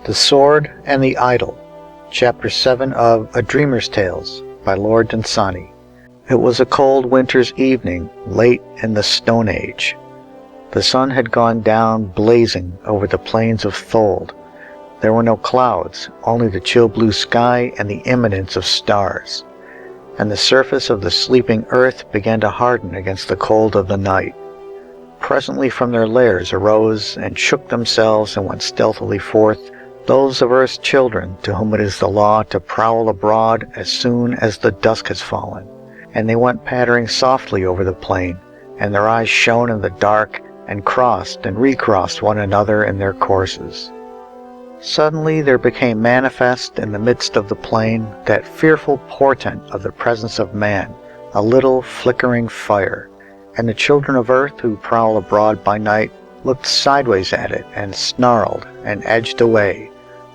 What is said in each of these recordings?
The Sword and the Idol, Chapter 7 of A Dreamer's Tales by Lord Dunsany. It was a cold winter's evening, late in the Stone Age. The sun had gone down blazing over the plains of Thold. There were no clouds, only the chill blue sky and the imminence of stars. And the surface of the sleeping earth began to harden against the cold of the night. Presently from their lairs arose and shook themselves and went stealthily forth those of earth's children to whom it is the law to prowl abroad as soon as the dusk has fallen. And they went pattering softly over the plain, and their eyes shone in the dark, and crossed and recrossed one another in their courses. Suddenly there became manifest in the midst of the plain that fearful portent of the presence of man, a little flickering fire. And the children of earth who prowl abroad by night looked sideways at it, and snarled, and edged away,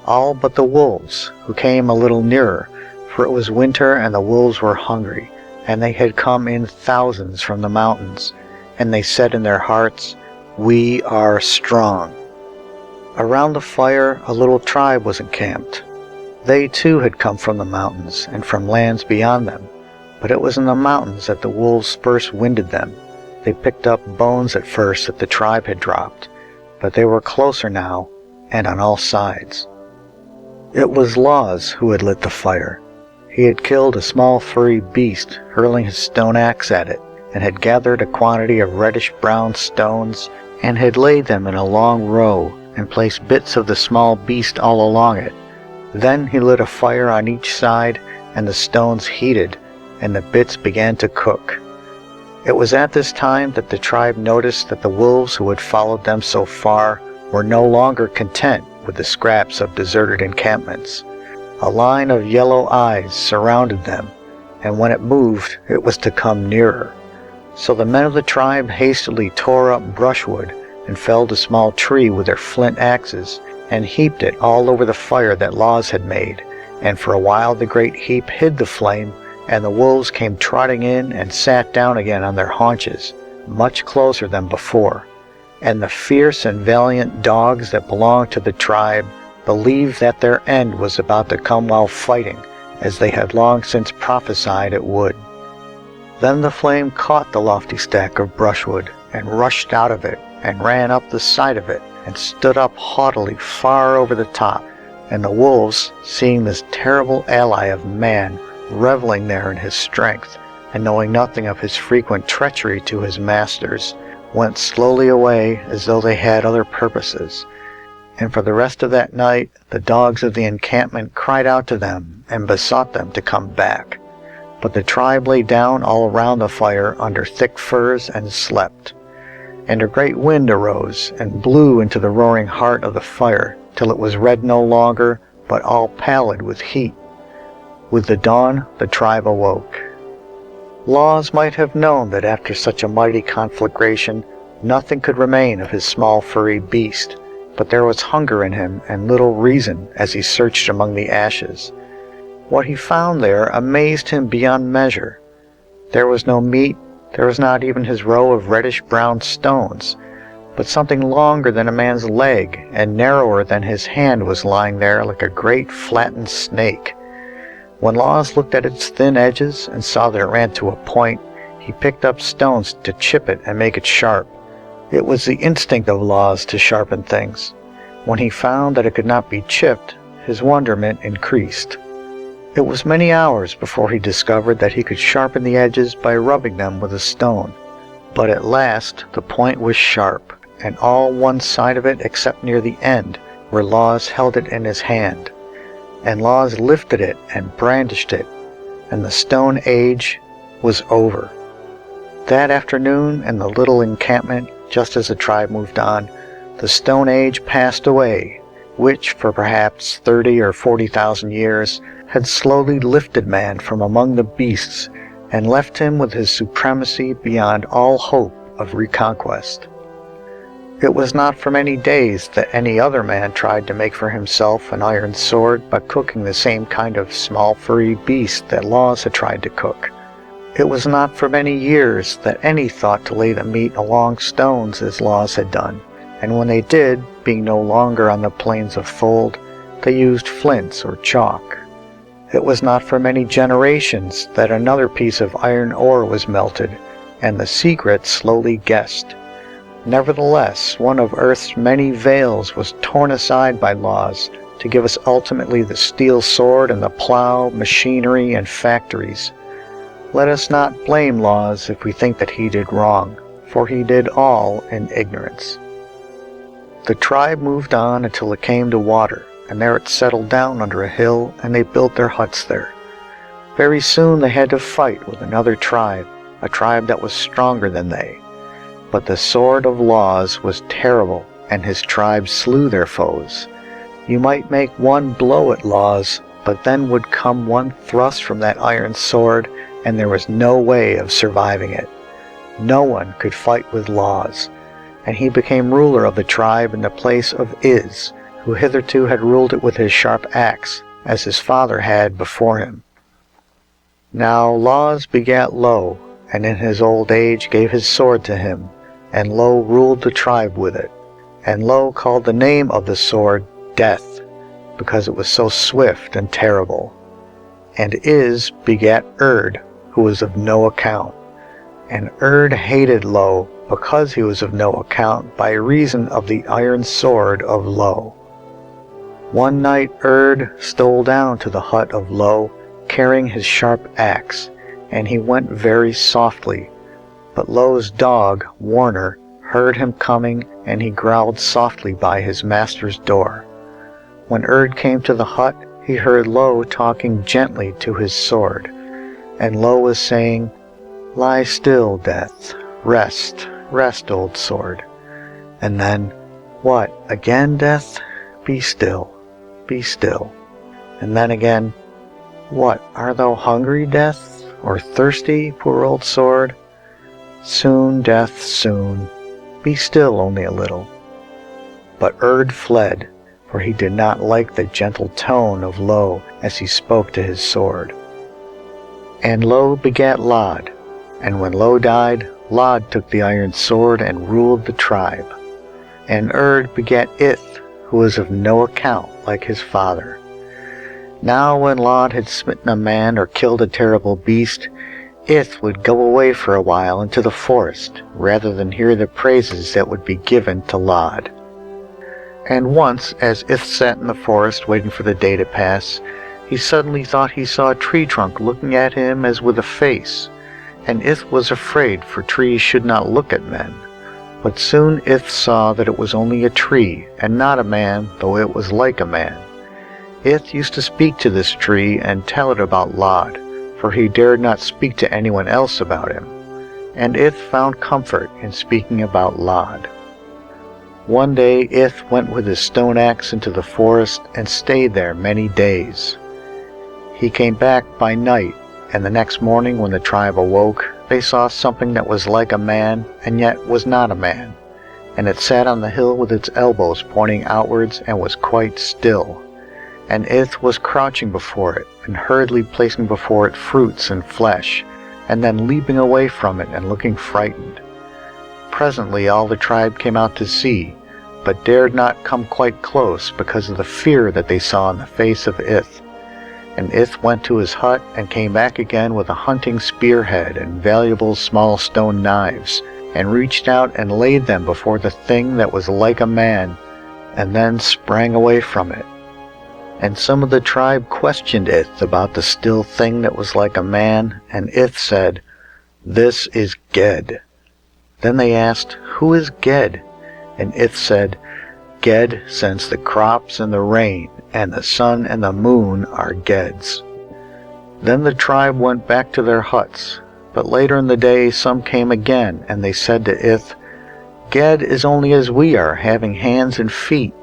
all but the wolves, who came a little nearer, for it was winter and the wolves were hungry, and they had come in thousands from the mountains, and they said in their hearts, "We are strong." Around the fire a little tribe was encamped. They too had come from the mountains, and from lands beyond them, but it was in the mountains that the wolves first winded them. They picked up bones at first that the tribe had dropped, but they were closer now, and on all sides. It was Laws who had lit the fire. He had killed a small furry beast, hurling his stone axe at it, and had gathered a quantity of reddish-brown stones, and had laid them in a long row, and placed bits of the small beast all along it. Then he lit a fire on each side, and the stones heated, and the bits began to cook. It was at this time that the tribe noticed that the wolves who had followed them so far were no longer content with the scraps of deserted encampments. A line of yellow eyes surrounded them, and when it moved, it was to come nearer. So the men of the tribe hastily tore up brushwood, and felled a small tree with their flint axes, and heaped it all over the fire that Laws had made, and for a while the great heap hid the flame, and the wolves came trotting in and sat down again on their haunches, much closer than before. And the fierce and valiant dogs that belonged to the tribe believed that their end was about to come while fighting, as they had long since prophesied it would. Then the flame caught the lofty stack of brushwood, and rushed out of it, and ran up the side of it, and stood up haughtily far over the top. And the wolves, seeing this terrible ally of man reveling there in his strength, and knowing nothing of his frequent treachery to his masters, went slowly away as though they had other purposes. And for the rest of that night the dogs of the encampment cried out to them, and besought them to come back. But the tribe lay down all around the fire under thick firs and slept. And a great wind arose, and blew into the roaring heart of the fire, till it was red no longer, but all pallid with heat. With the dawn the tribe awoke. Laws might have known that after such a mighty conflagration nothing could remain of his small furry beast, but there was hunger in him and little reason as he searched among the ashes. What he found there amazed him beyond measure. There was no meat, there was not even his row of reddish-brown stones, but something longer than a man's leg and narrower than his hand was lying there like a great flattened snake. When Laws looked at its thin edges and saw that it ran to a point, he picked up stones to chip it and make it sharp. It was the instinct of Laws to sharpen things. When he found that it could not be chipped, his wonderment increased. It was many hours before he discovered that he could sharpen the edges by rubbing them with a stone. But at last the point was sharp, and all one side of it except near the end, where Laws held it in his hand. And Laws lifted it and brandished it, and the Stone Age was over. That afternoon in the little encampment, just as the tribe moved on, the Stone Age passed away, which for perhaps 30 or 40,000 years had slowly lifted man from among the beasts and left him with his supremacy beyond all hope of reconquest. It was not for many days that any other man tried to make for himself an iron sword by cooking the same kind of small furry beast that Laws had tried to cook. It was not for many years that any thought to lay the meat along stones as Laws had done, and when they did, being no longer on the plains of Thold, They used flints or chalk. It was not for many generations that another piece of iron ore was melted, and the secret slowly guessed. Nevertheless, one of Earth's many veils was torn aside by laws to give us ultimately the steel sword and the plow, machinery, and factories. Let us not blame laws if we think that he did wrong, for he did all in ignorance. The tribe moved on until it came to water, and there it settled down under a hill, and they built their huts there. Very soon they had to fight with another tribe, a tribe that was stronger than they. But the sword of Laws was terrible, and his tribe slew their foes. You might make one blow at Laws, but then would come one thrust from that iron sword, and there was no way of surviving it. No one could fight with Laws, and he became ruler of the tribe in the place of Iz, who hitherto had ruled it with his sharp axe, as his father had before him. Now Laws begat Lo, and in his old age gave his sword to him, and Lo ruled the tribe with it. And Lo called the name of the sword Death, because it was so swift and terrible. And Iz begat Erd, who was of no account. And Erd hated Lo, because he was of no account, by reason of the iron sword of Lo. One night Erd stole down to the hut of Lo, carrying his sharp axe, and he went very softly. But Lo's dog, Warner, heard him coming, and he growled softly by his master's door. When Erd came to the hut, he heard Lo talking gently to his sword, and Lo was saying, "Lie still, Death. Rest, rest, old sword." And then, "What, again, Death? Be still, be still." And then again, "What, art thou hungry, Death, or thirsty, poor old sword? Soon, Death, soon. Be still only a little." But Erd fled, for he did not like the gentle tone of Lo as he spoke to his sword. And Lo begat Lod, and when Lo died, Lod took the iron sword and ruled the tribe. And Erd begat Ith, who was of no account like his father. Now when Lod had smitten a man or killed a terrible beast, Ith would go away for a while into the forest, rather than hear the praises that would be given to Lod. And once, as Ith sat in the forest waiting for the day to pass, he suddenly thought he saw a tree trunk looking at him as with a face, and Ith was afraid, for trees should not look at men. But soon Ith saw that it was only a tree, and not a man, though it was like a man. Ith used to speak to this tree and tell it about Lod, for he dared not speak to anyone else about him, and Ith found comfort in speaking about Lod. One day Ith went with his stone axe into the forest and stayed there many days. He came back by night, and the next morning when the tribe awoke, they saw something that was like a man and yet was not a man, and it sat on the hill with its elbows pointing outwards and was quite still. And Ith was crouching before it, and hurriedly placing before it fruits and flesh, and then leaping away from it and looking frightened. Presently all the tribe came out to see, but dared not come quite close because of the fear that they saw in the face of Ith. And Ith went to his hut and came back again with a hunting spearhead and valuable small stone knives, and reached out and laid them before the thing that was like a man, and then sprang away from it. And some of the tribe questioned Ith about the still thing that was like a man, and Ith said, "This is Ged." Then they asked, "Who is Ged?" And Ith said, "Ged sends the crops and the rain, and the sun and the moon are Ged's." Then the tribe went back to their huts, but later in the day some came again, and they said to Ith, "Ged is only as we are, having hands and feet."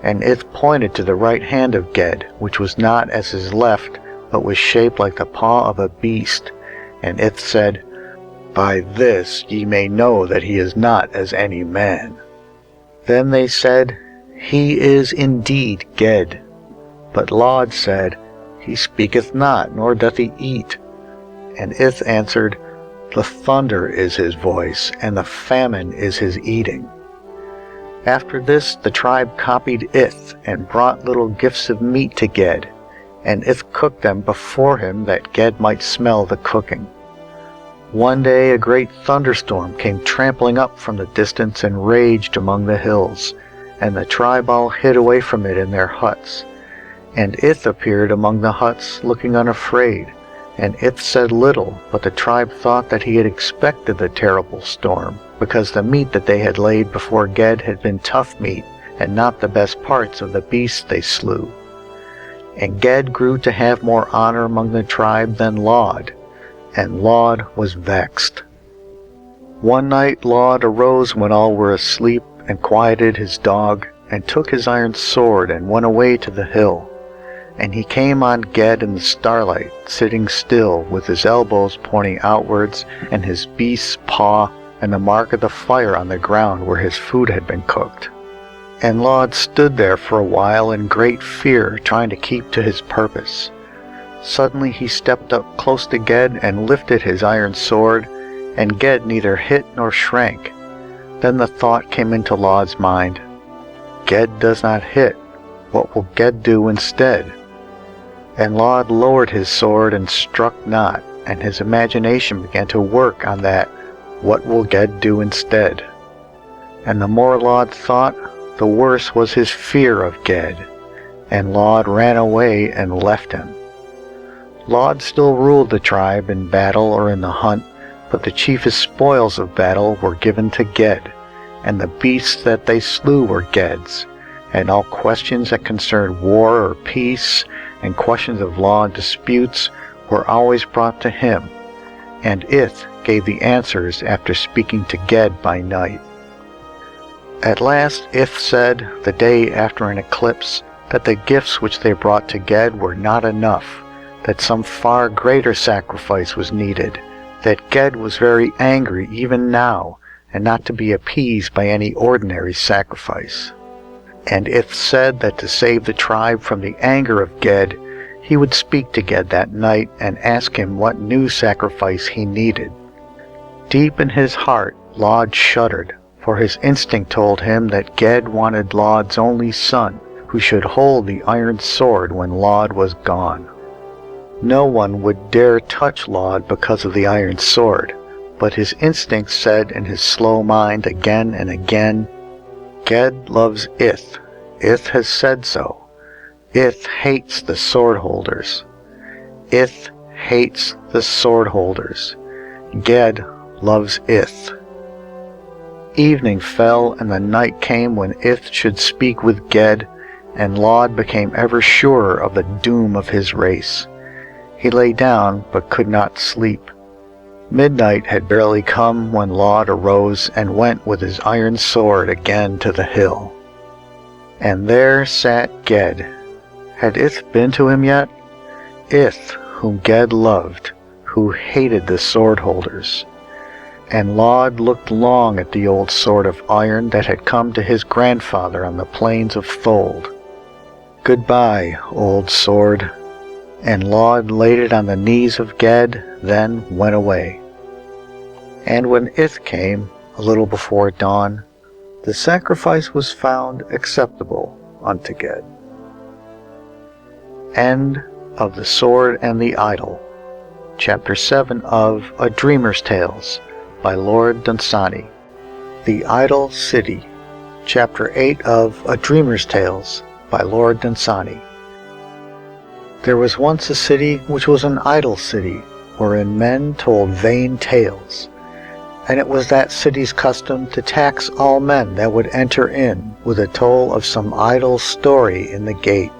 And Ith pointed to the right hand of Ged, which was not as his left, but was shaped like the paw of a beast. And Ith said, "By this ye may know that he is not as any man." Then they said, "He is indeed Ged." But Lod said, "He speaketh not, nor doth he eat." And Ith answered, "The thunder is his voice, and the famine is his eating." After this, the tribe copied Ith and brought little gifts of meat to Ged, and Ith cooked them before him that Ged might smell the cooking. One day a great thunderstorm came trampling up from the distance and raged among the hills, and the tribe all hid away from it in their huts. And Ith appeared among the huts, looking unafraid, and Ith said little, but the tribe thought that he had expected the terrible storm, because the meat that they had laid before Ged had been tough meat, and not the best parts of the beasts they slew. And Ged grew to have more honor among the tribe than Lord, and Lord was vexed. One night Lord arose when all were asleep, and quieted his dog, and took his iron sword, and went away to the hill. And he came on Ged in the starlight, sitting still, with his elbows pointing outwards, and his beast's paw, and the mark of the fire on the ground where his food had been cooked. And Lord stood there for a while in great fear, trying to keep to his purpose. Suddenly he stepped up close to Ged and lifted his iron sword, and Ged neither hit nor shrank. Then the thought came into Lord's mind, Ged does not hit. What will Ged do instead? And Lord lowered his sword and struck not, and his imagination began to work on that, what will Ged do instead? And the more Lord thought, the worse was his fear of Ged, and Lord ran away and left him. Lord still ruled the tribe in battle or in the hunt, but the chiefest spoils of battle were given to Ged, and the beasts that they slew were Ged's, and all questions that concerned war or peace, and questions of law and disputes, were always brought to him, and Ith gave the answers after speaking to Ged by night. At last Ith said, the day after an eclipse, that the gifts which they brought to Ged were not enough, that some far greater sacrifice was needed, that Ged was very angry even now, and not to be appeased by any ordinary sacrifice. And Ith said that to save the tribe from the anger of Ged, he would speak to Ged that night and ask him what new sacrifice he needed. Deep in his heart, Lord shuddered, for his instinct told him that Ged wanted Lord's only son, who should hold the iron sword when Lord was gone. No one would dare touch Lord because of the iron sword, but his instinct said in his slow mind again and again, Ged loves Ith. Ith has said so. Ith hates the sword holders. Ith hates the sword holders. Ged loves Ith. Evening fell, and the night came when Ith should speak with Ged, and Lord became ever surer of the doom of his race. He lay down, but could not sleep. Midnight had barely come when Lord arose and went with his iron sword again to the hill. And there sat Ged. Had Ith been to him yet? Ith, whom Ged loved, who hated the sword holders. And Lord looked long at the old sword of iron that had come to his grandfather on the plains of Thold. Goodbye, old sword. And Lord laid it on the knees of Ged, then went away. And when Ith came, a little before dawn, the sacrifice was found acceptable unto Ged. End of The Sword and the Idol, Chapter 7 of A Dreamer's Tales, by Lord Dunsany. The Idle City, Chapter 8 of A Dreamer's Tales, by Lord Dunsany. There was once a city which was an idle city, wherein men told vain tales. And it was that city's custom to tax all men that would enter in with a toll of some idle story in the gate.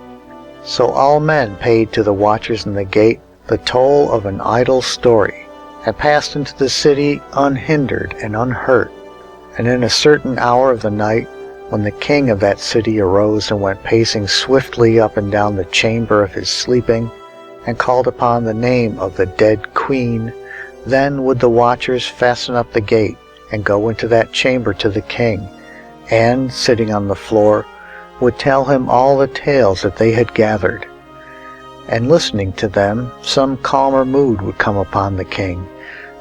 So all men paid to the watchers in the gate the toll of an idle story, and passed into the city unhindered and unhurt. And in a certain hour of the night, when the king of that city arose and went pacing swiftly up and down the chamber of his sleeping, and called upon the name of the dead queen, then would the watchers fasten up the gate, and go into that chamber to the king, and, sitting on the floor, would tell him all the tales that they had gathered. And listening to them, some calmer mood would come upon the king,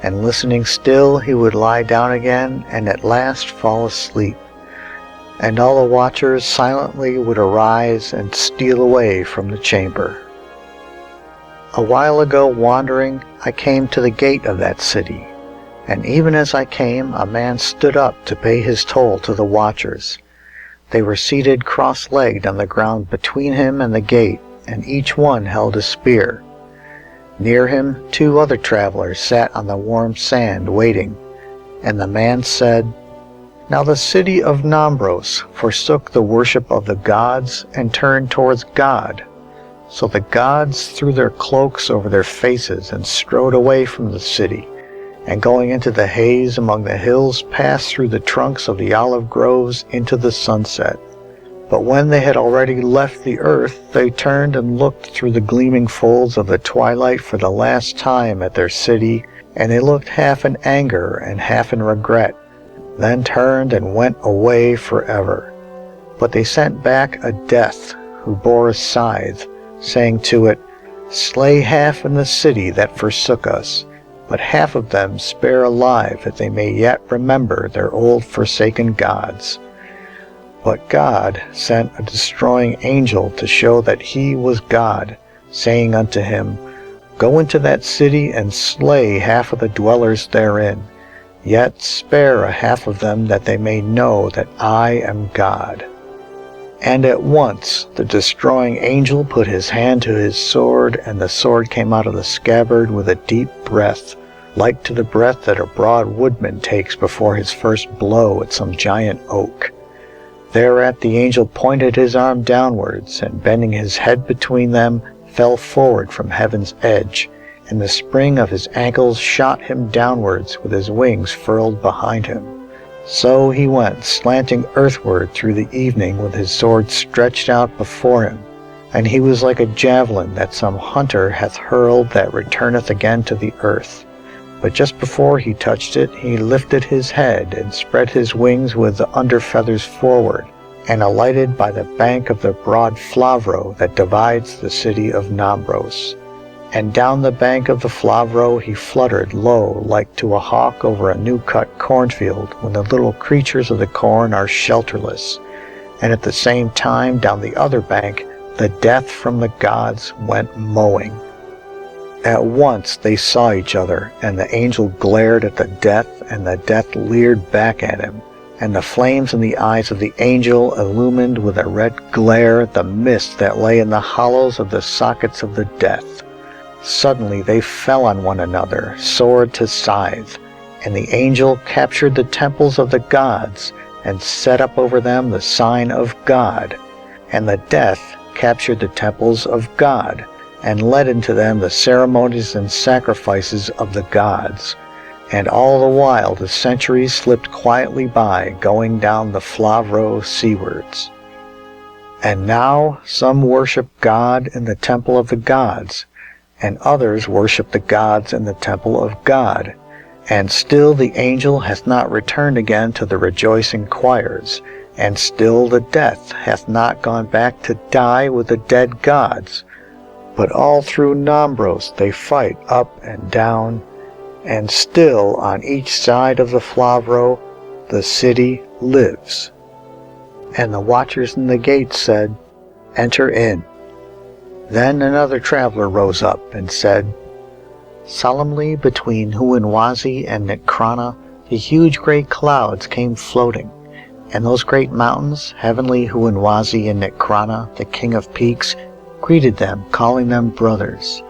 and listening still he would lie down again, and at last fall asleep. and all the watchers silently would arise and steal away from the chamber. A while ago wandering, I came to the gate of that city, and even as I came, a man stood up to pay his toll to the watchers. They were seated cross-legged on the ground between him and the gate, and each one held a spear. Near him 2 other travelers sat on the warm sand waiting, and the man said, "Now the city of Nambros forsook the worship of the gods and turned towards God. So the gods threw their cloaks over their faces and strode away from the city, and going into the haze among the hills passed through the trunks of the olive groves into the sunset. But when they had already left the earth, they turned and looked through the gleaming folds of the twilight for the last time at their city, and they looked half in anger and half in regret, then turned and went away forever. But they sent back a death who bore a scythe, saying to it, 'Slay half in the city that forsook us, but half of them spare alive, that they may yet remember their old forsaken gods.' But God sent a destroying angel to show that he was God, saying unto him, 'Go into that city and slay half of the dwellers therein, yet spare a half of them, that they may know that I am God.' And at once the destroying angel put his hand to his sword, and the sword came out of the scabbard with a deep breath, like to the breath that a broad woodman takes before his first blow at some giant oak. Thereat the angel pointed his arm downwards, and bending his head between them, fell forward from heaven's edge, and the spring of his ankles shot him downwards with his wings furled behind him. So he went slanting earthward through the evening with his sword stretched out before him, and he was like a javelin that some hunter hath hurled that returneth again to the earth. But just before he touched it, he lifted his head and spread his wings with the under feathers forward, and alighted by the bank of the broad Flavro that divides the city of Nambros. And down the bank of the Flavro he fluttered low like to a hawk over a new-cut cornfield when the little creatures of the corn are shelterless. And at the same time down the other bank the death from the gods went mowing. At once they saw each other, and the angel glared at the death, and the death leered back at him, and the flames in the eyes of the angel illumined with a red glare the mist that lay in the hollows of the sockets of the death. Suddenly they fell on one another, sword to scythe, and the angel captured the temples of the gods, and set up over them the sign of God, and the death captured the temples of God, and led into them the ceremonies and sacrifices of the gods. And all the while the centuries slipped quietly by, going down the Flavro seawards. And now some worship God in the temple of the gods, and others worship the gods in the temple of God. And still the angel hath not returned again to the rejoicing choirs, and still the death hath not gone back to die with the dead gods. But all through Nambros they fight up and down, and still on each side of the Flavro the city lives. And the watchers in the gate said, "Enter in." Then another traveler rose up and said, "Solemnly between Huanwazi and Nikrana the huge great clouds came floating, and those great mountains, heavenly Huanwazi and Nikrana, the king of peaks, greeted them, calling them brothers.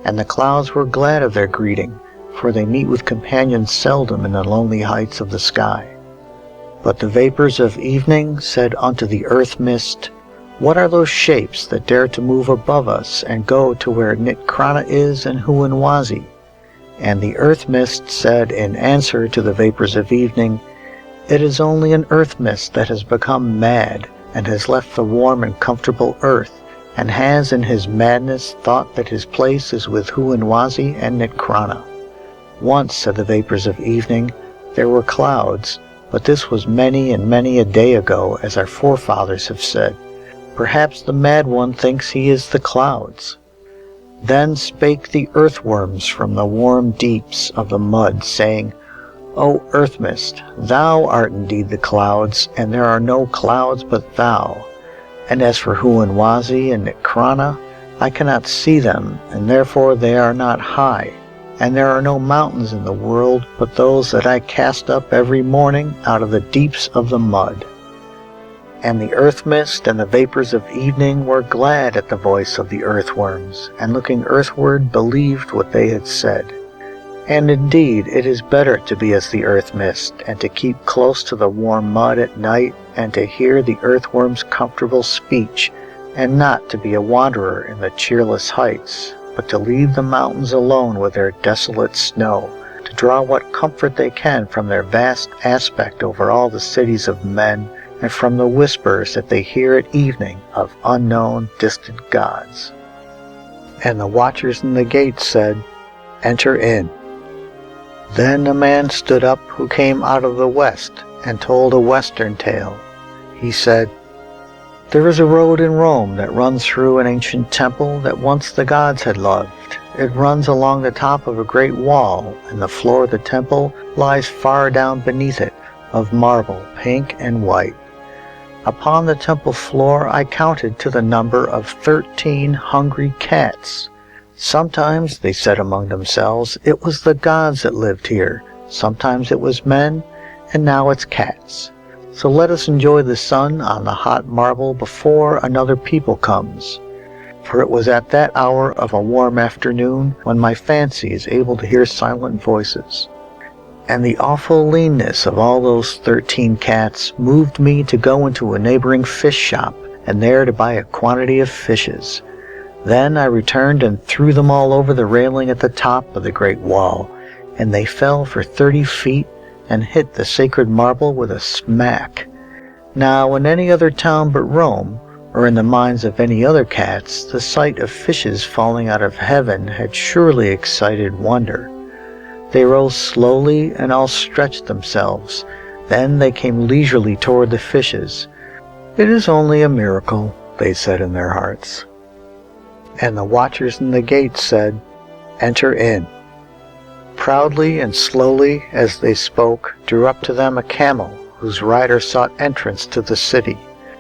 And the clouds were glad of their greeting, for they meet with companions seldom in the lonely heights of the sky. But the vapors of evening said unto the earth mist, What are those shapes that dare to move above us and go to where Nikrana is and Huanwazi? And the earth mist said in answer to the vapors of evening, It is only an earth mist that has become mad and has left the warm and comfortable earth, and has in his madness thought that his place is with Huanwazi and Nikrana. Once, said the vapors of evening, there were clouds, but this was many and many a day ago, as our forefathers have said. Perhaps the mad one thinks he is the clouds. Then spake the earthworms from the warm deeps of the mud, saying, O earth mist, thou art indeed the clouds, and there are no clouds but thou. And as for Huanwazi and Nikrana, I cannot see them, and therefore they are not high. And there are no mountains in the world but those that I cast up every morning out of the deeps of the mud. And the earth mist and the vapors of evening were glad at the voice of the earthworms, and looking earthward believed what they had said. And indeed it is better to be as the earth mist, and to keep close to the warm mud at night, and to hear the earthworm's comfortable speech, and not to be a wanderer in the cheerless heights, but to leave the mountains alone with their desolate snow, to draw what comfort they can from their vast aspect over all the cities of men, and from the whispers that they hear at evening of unknown, distant gods. And the watchers in the gate said, Enter in. Then a man stood up who came out of the west, and told a western tale. He said, There is a road in Rome that runs through an ancient temple that once the gods had loved. It runs along the top of a great wall, and the floor of the temple lies far down beneath it, of marble, pink and white. Upon the temple floor I counted to the number of 13 hungry cats. Sometimes, they said among themselves, it was the gods that lived here. Sometimes it was men, and now it's cats. So let us enjoy the sun on the hot marble before another people comes. For it was at that hour of a warm afternoon when my fancy is able to hear silent voices. And the awful leanness of all those 13 cats moved me to go into a neighboring fish shop, and there to buy a quantity of fishes. Then I returned and threw them all over the railing at the top of the great wall, and they fell for 30 feet and hit the sacred marble with a smack. Now in any other town but Rome, or in the minds of any other cats, the sight of fishes falling out of heaven had surely excited wonder. They rose slowly and all stretched themselves. Then they came leisurely toward the fishes. It is only a miracle, they said in their hearts. And the watchers in the gate said, Enter in. Proudly and slowly, as they spoke, drew up to them a camel, whose rider sought entrance to the city.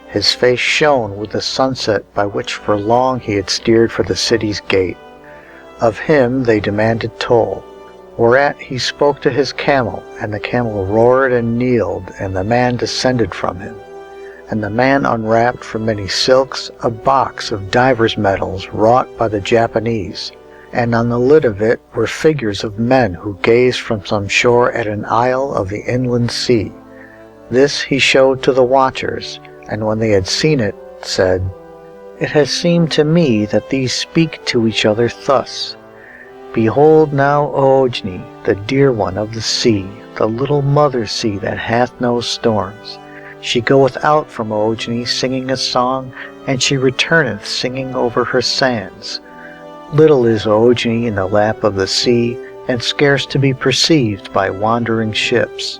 His face shone with the sunset by which for long he had steered for the city's gate. Of him they demanded toll. Whereat he spoke to his camel, and the camel roared and kneeled, and the man descended from him. And the man unwrapped from many silks a box of divers metals wrought by the Japanese, and on the lid of it were figures of men who gazed from some shore at an isle of the inland sea. This he showed to the watchers, and when they had seen it, said, It has seemed to me that these speak to each other thus. Behold now Oojni, the dear one of the sea, the little mother sea that hath no storms. She goeth out from Oojni singing a song, and she returneth singing over her sands. Little is Oojni in the lap of the sea, and scarce to be perceived by wandering ships.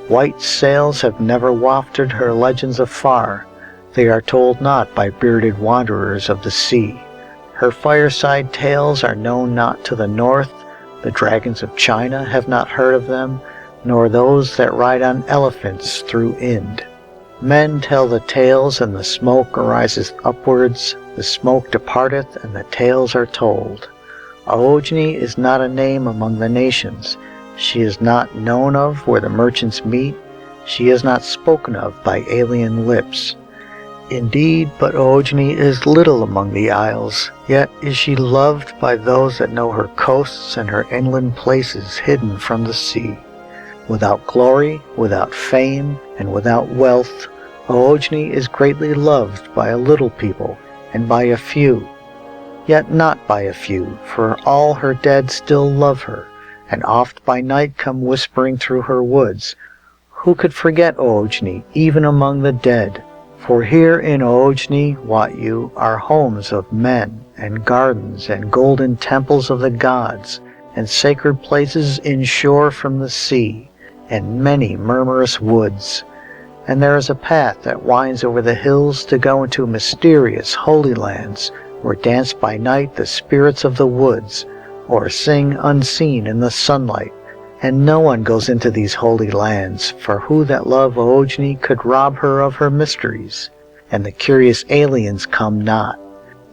White sails have never wafted her legends afar. They are told not by bearded wanderers of the sea. Her fireside tales are known not to the north. The dragons of China have not heard of them, nor those that ride on elephants through Ind. Men tell the tales, and the smoke arises upwards. The smoke departeth, and the tales are told. Oojni is not a name among the nations. She is not known of where the merchants meet. She is not spoken of by alien lips. Indeed, but Oojni is little among the isles, yet is she loved by those that know her coasts and her inland places hidden from the sea. Without glory, without fame, and without wealth, Oojni is greatly loved by a little people, and by a few. Yet not by a few, for all her dead still love her, and oft by night come whispering through her woods. Who could forget Oojni, even among the dead? For here in Oojni, wot you, are homes of men, and gardens, and golden temples of the gods, and sacred places inshore from the sea, and many murmurous woods. And there is a path that winds over the hills to go into mysterious holy lands, where dance by night the spirits of the woods, or sing unseen in the sunlight, And no one goes into these holy lands, for who that love Oojni could rob her of her mysteries, and the curious aliens come not.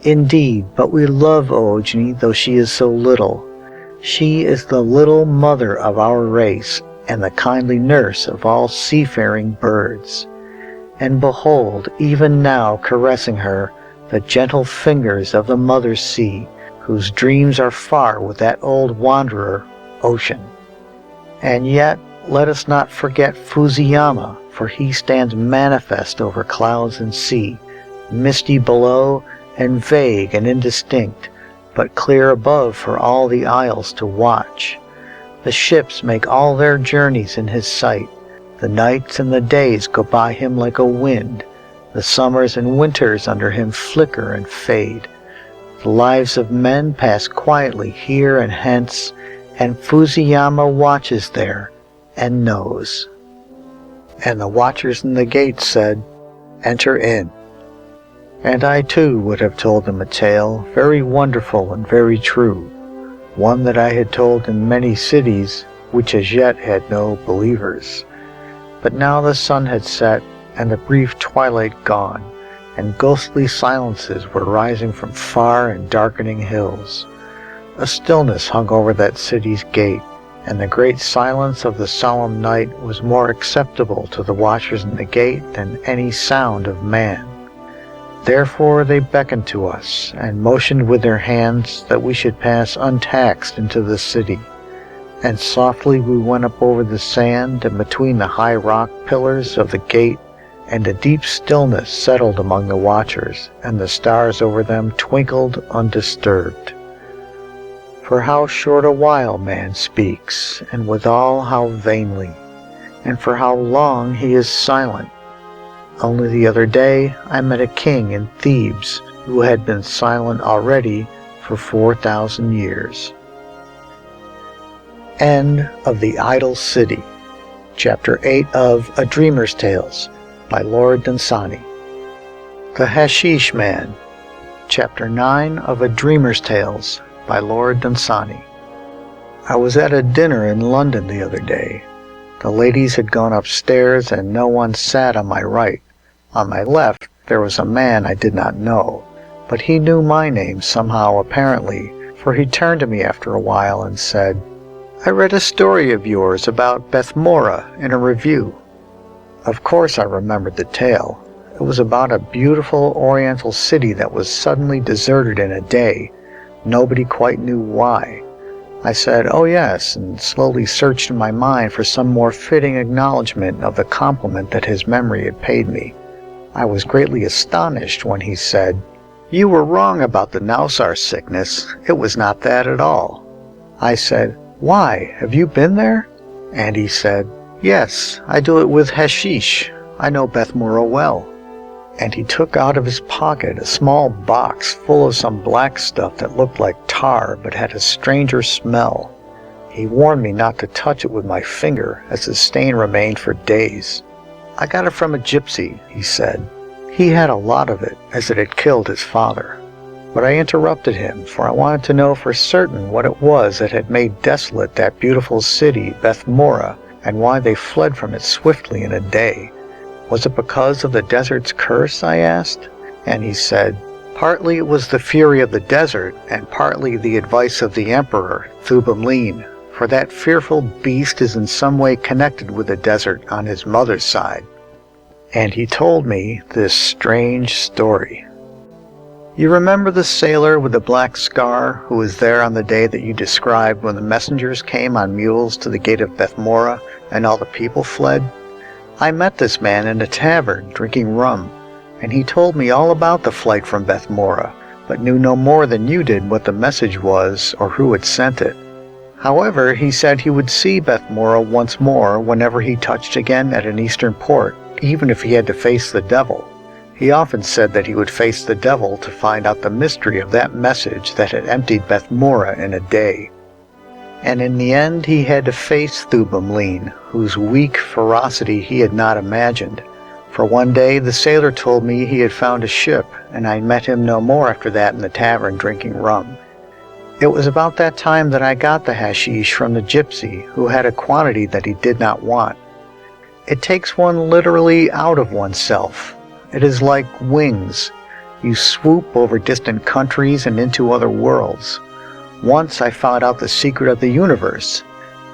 Indeed, but we love Oojni, though she is so little. She is the little mother of our race, and the kindly nurse of all seafaring birds. And behold, even now caressing her, the gentle fingers of the mother sea, whose dreams are far with that old wanderer, ocean. And yet, let us not forget Fusiyama, for he stands manifest over clouds and sea, misty below and vague and indistinct, but clear above for all the isles to watch. The ships make all their journeys in his sight. The nights and the days go by him like a wind. The summers and winters under him flicker and fade. The lives of men pass quietly here and hence, and Fusiyama watches there and knows. And the watchers in the gate said, "Enter in." And I too would have told them a tale, very wonderful and very true, one that I had told in many cities, which as yet had no believers. But now the sun had set, and the brief twilight gone, and ghostly silences were rising from far and darkening hills. A stillness hung over that city's gate, and the great silence of the solemn night was more acceptable to the watchers in the gate than any sound of man. Therefore they beckoned to us, and motioned with their hands that we should pass untaxed into the city. And softly we went up over the sand and between the high rock pillars of the gate, and a deep stillness settled among the watchers, and the stars over them twinkled undisturbed. For how short a while man speaks, and withal how vainly, and for how long he is silent. Only the other day I met a king in Thebes who had been silent already for 4,000 years. End of The Idle City, Chapter 8 of A Dreamer's Tales by Lord Dunsany. The Hashish Man, Chapter 9 of A Dreamer's Tales by Lord Dunsany. I was at a dinner in London the other day. The ladies had gone upstairs and no one sat on my right. On my left there was a man I did not know, but he knew my name somehow apparently, for he turned to me after a while and said, "I read a story of yours about Bethmora in a review." Of course I remembered the tale. It was about a beautiful oriental city that was suddenly deserted in a day. Nobody quite knew why. I said, "Oh yes," and slowly searched in my mind for some more fitting acknowledgement of the compliment that his memory had paid me. I was greatly astonished when he said, "You were wrong about the Nausar sickness. It was not that at all." I said, "Why, have you been there?" And he said, "Yes, I do it with hashish. I know Bethmora well." And he took out of his pocket a small box full of some black stuff that looked like tar but had a stranger smell. He warned me not to touch it with my finger, as the stain remained for days. "I got it from a gypsy," he said. He had a lot of it, as it had killed his father. But I interrupted him, for I wanted to know for certain what it was that had made desolate that beautiful city, Bethmora, and why they fled from it swiftly in a day. "Was it because of the desert's curse?" I asked. And he said, "Partly it was the fury of the desert, and partly the advice of the emperor, Thubamlin, for that fearful beast is in some way connected with the desert on his mother's side." And he told me this strange story. "You remember the sailor with the black scar who was there on the day that you described when the messengers came on mules to the gate of Bethmora and all the people fled? I met this man in a tavern drinking rum, and he told me all about the flight from Bethmora, but knew no more than you did what the message was or who had sent it. However, he said he would see Bethmora once more whenever he touched again at an eastern port, even if he had to face the devil. He often said that he would face the devil to find out the mystery of that message that had emptied Bethmora in a day. And in the end he had to face Thubamlin, whose weak ferocity he had not imagined. For one day the sailor told me he had found a ship, and I met him no more after that in the tavern drinking rum. It was about that time that I got the hashish from the gypsy who had a quantity that he did not want. It takes one literally out of oneself. It is like wings. You swoop over distant countries and into other worlds. Once I found out the secret of the universe.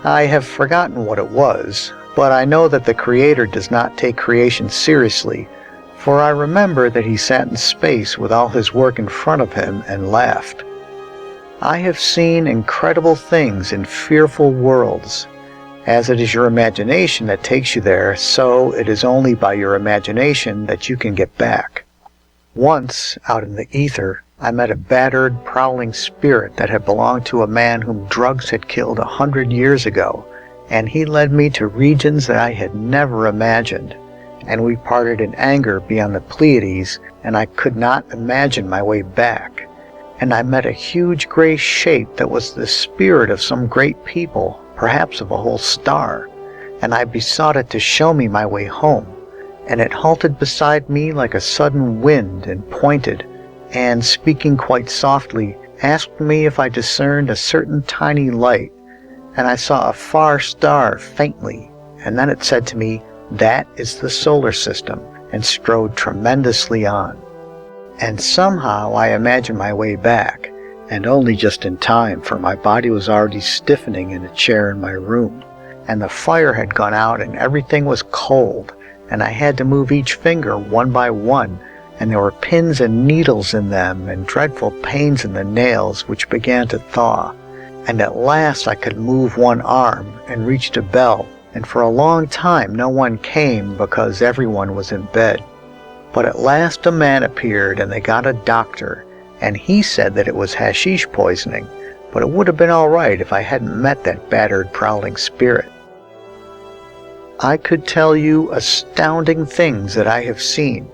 I have forgotten what it was, but I know that the Creator does not take creation seriously, for I remember that he sat in space with all his work in front of him and laughed. I have seen incredible things in fearful worlds. As it is your imagination that takes you there, so it is only by your imagination that you can get back. Once, out in the ether, I met a battered, prowling spirit that had belonged to a man whom drugs had killed 100 years ago, and he led me to regions that I had never imagined, and we parted in anger beyond the Pleiades, and I could not imagine my way back. And I met a huge gray shape that was the spirit of some great people, perhaps of a whole star, and I besought it to show me my way home, and it halted beside me like a sudden wind and pointed, and speaking quite softly, asked me if I discerned a certain tiny light, and I saw a far star faintly, and then it said to me, "That is the solar system," and strode tremendously on. And somehow I imagined my way back, and only just in time, for my body was already stiffening in a chair in my room, and the fire had gone out and everything was cold, and I had to move each finger one by one, and there were pins and needles in them and dreadful pains in the nails which began to thaw. And at last I could move one arm and reached a bell, and for a long time no one came because everyone was in bed. But at last a man appeared, and they got a doctor, and he said that it was hashish poisoning, but it would have been all right if I hadn't met that battered, prowling spirit. I could tell you astounding things that I have seen,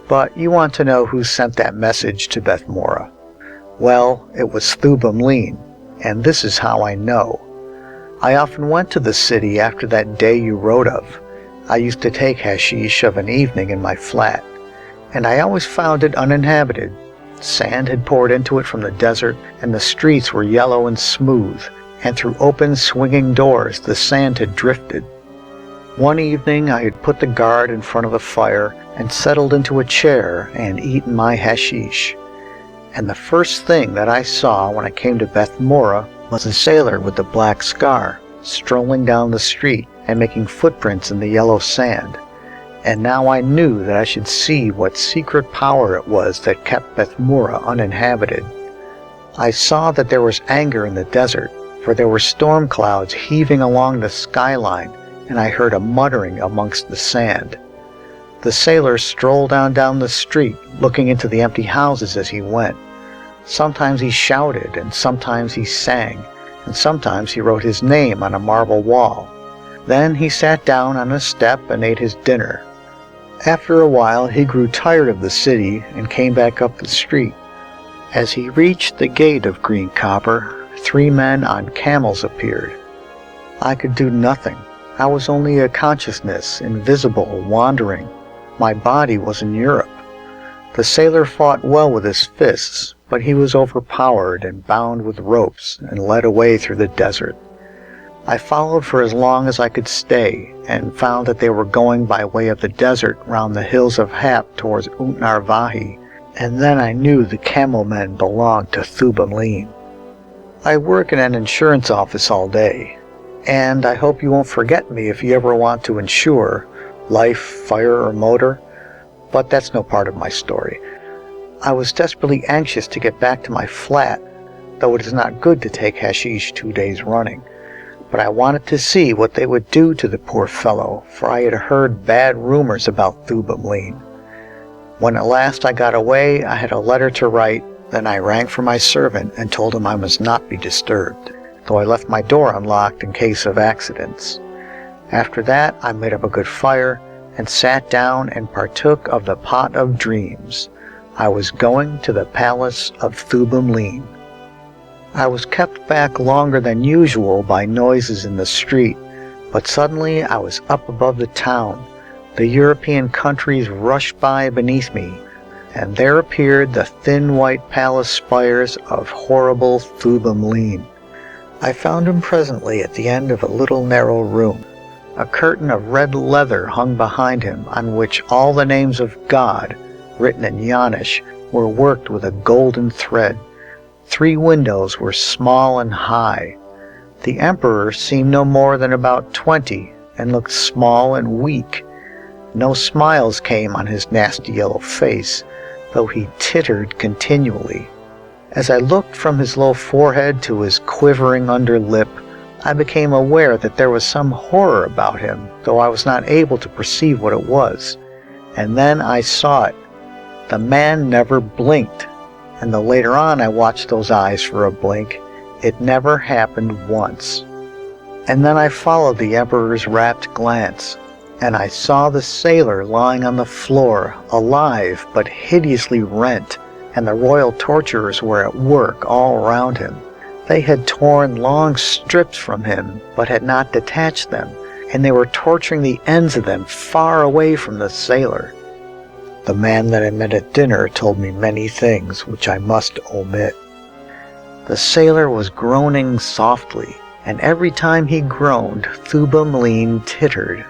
but you want to know who sent that message to Bethmora. Well, it was Thubamleen, and this is how I know. I often went to the city after that day you wrote of. I used to take hashish of an evening in my flat, and I always found it uninhabited. Sand had poured into it from the desert, and the streets were yellow and smooth, and through open swinging doors the sand had drifted. One evening I had put the guard in front of the fire and settled into a chair and eaten my hashish. And the first thing that I saw when I came to Bethmora was a sailor with the black scar, strolling down the street and making footprints in the yellow sand. And now I knew that I should see what secret power it was that kept Bethmora uninhabited. I saw that there was anger in the desert, for there were storm clouds heaving along the skyline, and I heard a muttering amongst the sand. The sailor strolled on down the street, looking into the empty houses as he went. Sometimes he shouted, and sometimes he sang, and sometimes he wrote his name on a marble wall. Then he sat down on a step and ate his dinner. After a while he grew tired of the city and came back up the street. As he reached the gate of green copper, 3 men on camels appeared. I could do nothing. I was only a consciousness, invisible, wandering. My body was in Europe. The sailor fought well with his fists, but he was overpowered and bound with ropes and led away through the desert. I followed for as long as I could stay, and found that they were going by way of the desert round the hills of Hap towards Utnarvahi, and then I knew the camel men belonged to Thubamleen. I work in an insurance office all day, and I hope you won't forget me if you ever want to insure life, fire, or motor, but that's no part of my story. I was desperately anxious to get back to my flat, though it is not good to take hashish 2 days running. But I wanted to see what they would do to the poor fellow, for I had heard bad rumors about Thubamleen. When at last I got away, I had a letter to write. Then I rang for my servant and told him I must not be disturbed, though I left my door unlocked in case of accidents. After that I made up a good fire and sat down and partook of the pot of dreams. I was going to the palace of Thubamleen. I was kept back longer than usual by noises in the street, but suddenly I was up above the town. The European countries rushed by beneath me, and there appeared the thin white palace spires of horrible Thubamleen. I found him presently at the end of a little narrow room. A curtain of red leather hung behind him, on which all the names of God, written in Yonish, were worked with a golden thread. 3 windows were small and high. The emperor seemed no more than about 20, and looked small and weak. No smiles came on his nasty yellow face, though he tittered continually. As I looked from his low forehead to his quivering under lip, I became aware that there was some horror about him, though I was not able to perceive what it was. And then I saw it. The man never blinked, and though later on I watched those eyes for a blink, it never happened once. And then I followed the emperor's rapt glance, and I saw the sailor lying on the floor, alive but hideously rent, and the royal torturers were at work all round him. They had torn long strips from him, but had not detached them, and they were torturing the ends of them far away from the sailor. The man that I met at dinner told me many things which I must omit. The sailor was groaning softly, and every time he groaned, Thubamleen tittered.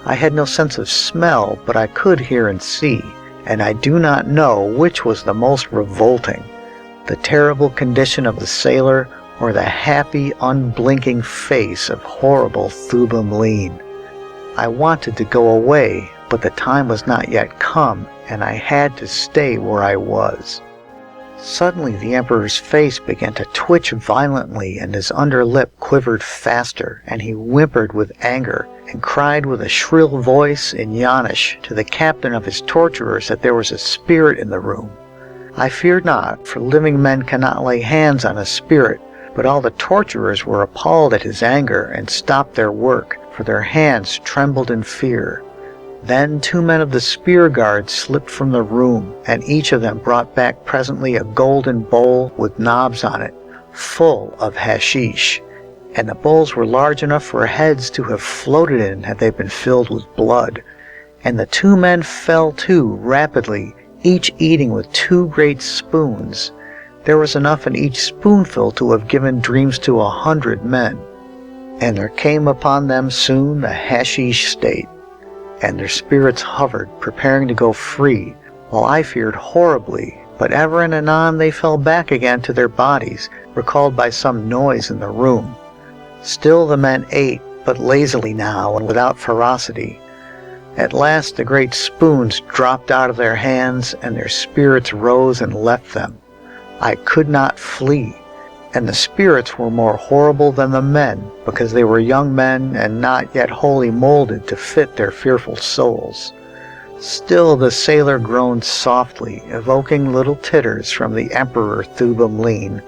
I had no sense of smell, but I could hear and see, and I do not know which was the most revolting, the terrible condition of the sailor, or the happy, unblinking face of horrible Thubamleen. I wanted to go away, but the time was not yet come, and I had to stay where I was. Suddenly the emperor's face began to twitch violently, and his under lip quivered faster, and he whimpered with anger, and cried with a shrill voice in Yonish to the captain of his torturers that there was a spirit in the room. I feared not, for living men cannot lay hands on a spirit, but all the torturers were appalled at his anger, and stopped their work, for their hands trembled in fear. Then 2 men of the spear guard slipped from the room, and each of them brought back presently a golden bowl with knobs on it, full of hashish, and the bowls were large enough for heads to have floated in had they been filled with blood. And the 2 men fell to rapidly, each eating with 2 great spoons. There was enough in each spoonful to have given dreams to 100 men. And there came upon them soon the hashish state, and their spirits hovered, preparing to go free, while I feared horribly, but ever and anon they fell back again to their bodies, recalled by some noise in the room. Still the men ate, but lazily now, and without ferocity. At last the great spoons dropped out of their hands, and their spirits rose and left them. I could not flee, and the spirits were more horrible than the men, because they were young men and not yet wholly molded to fit their fearful souls. Still the sailor groaned softly, evoking little titters from the emperor Thubamleen.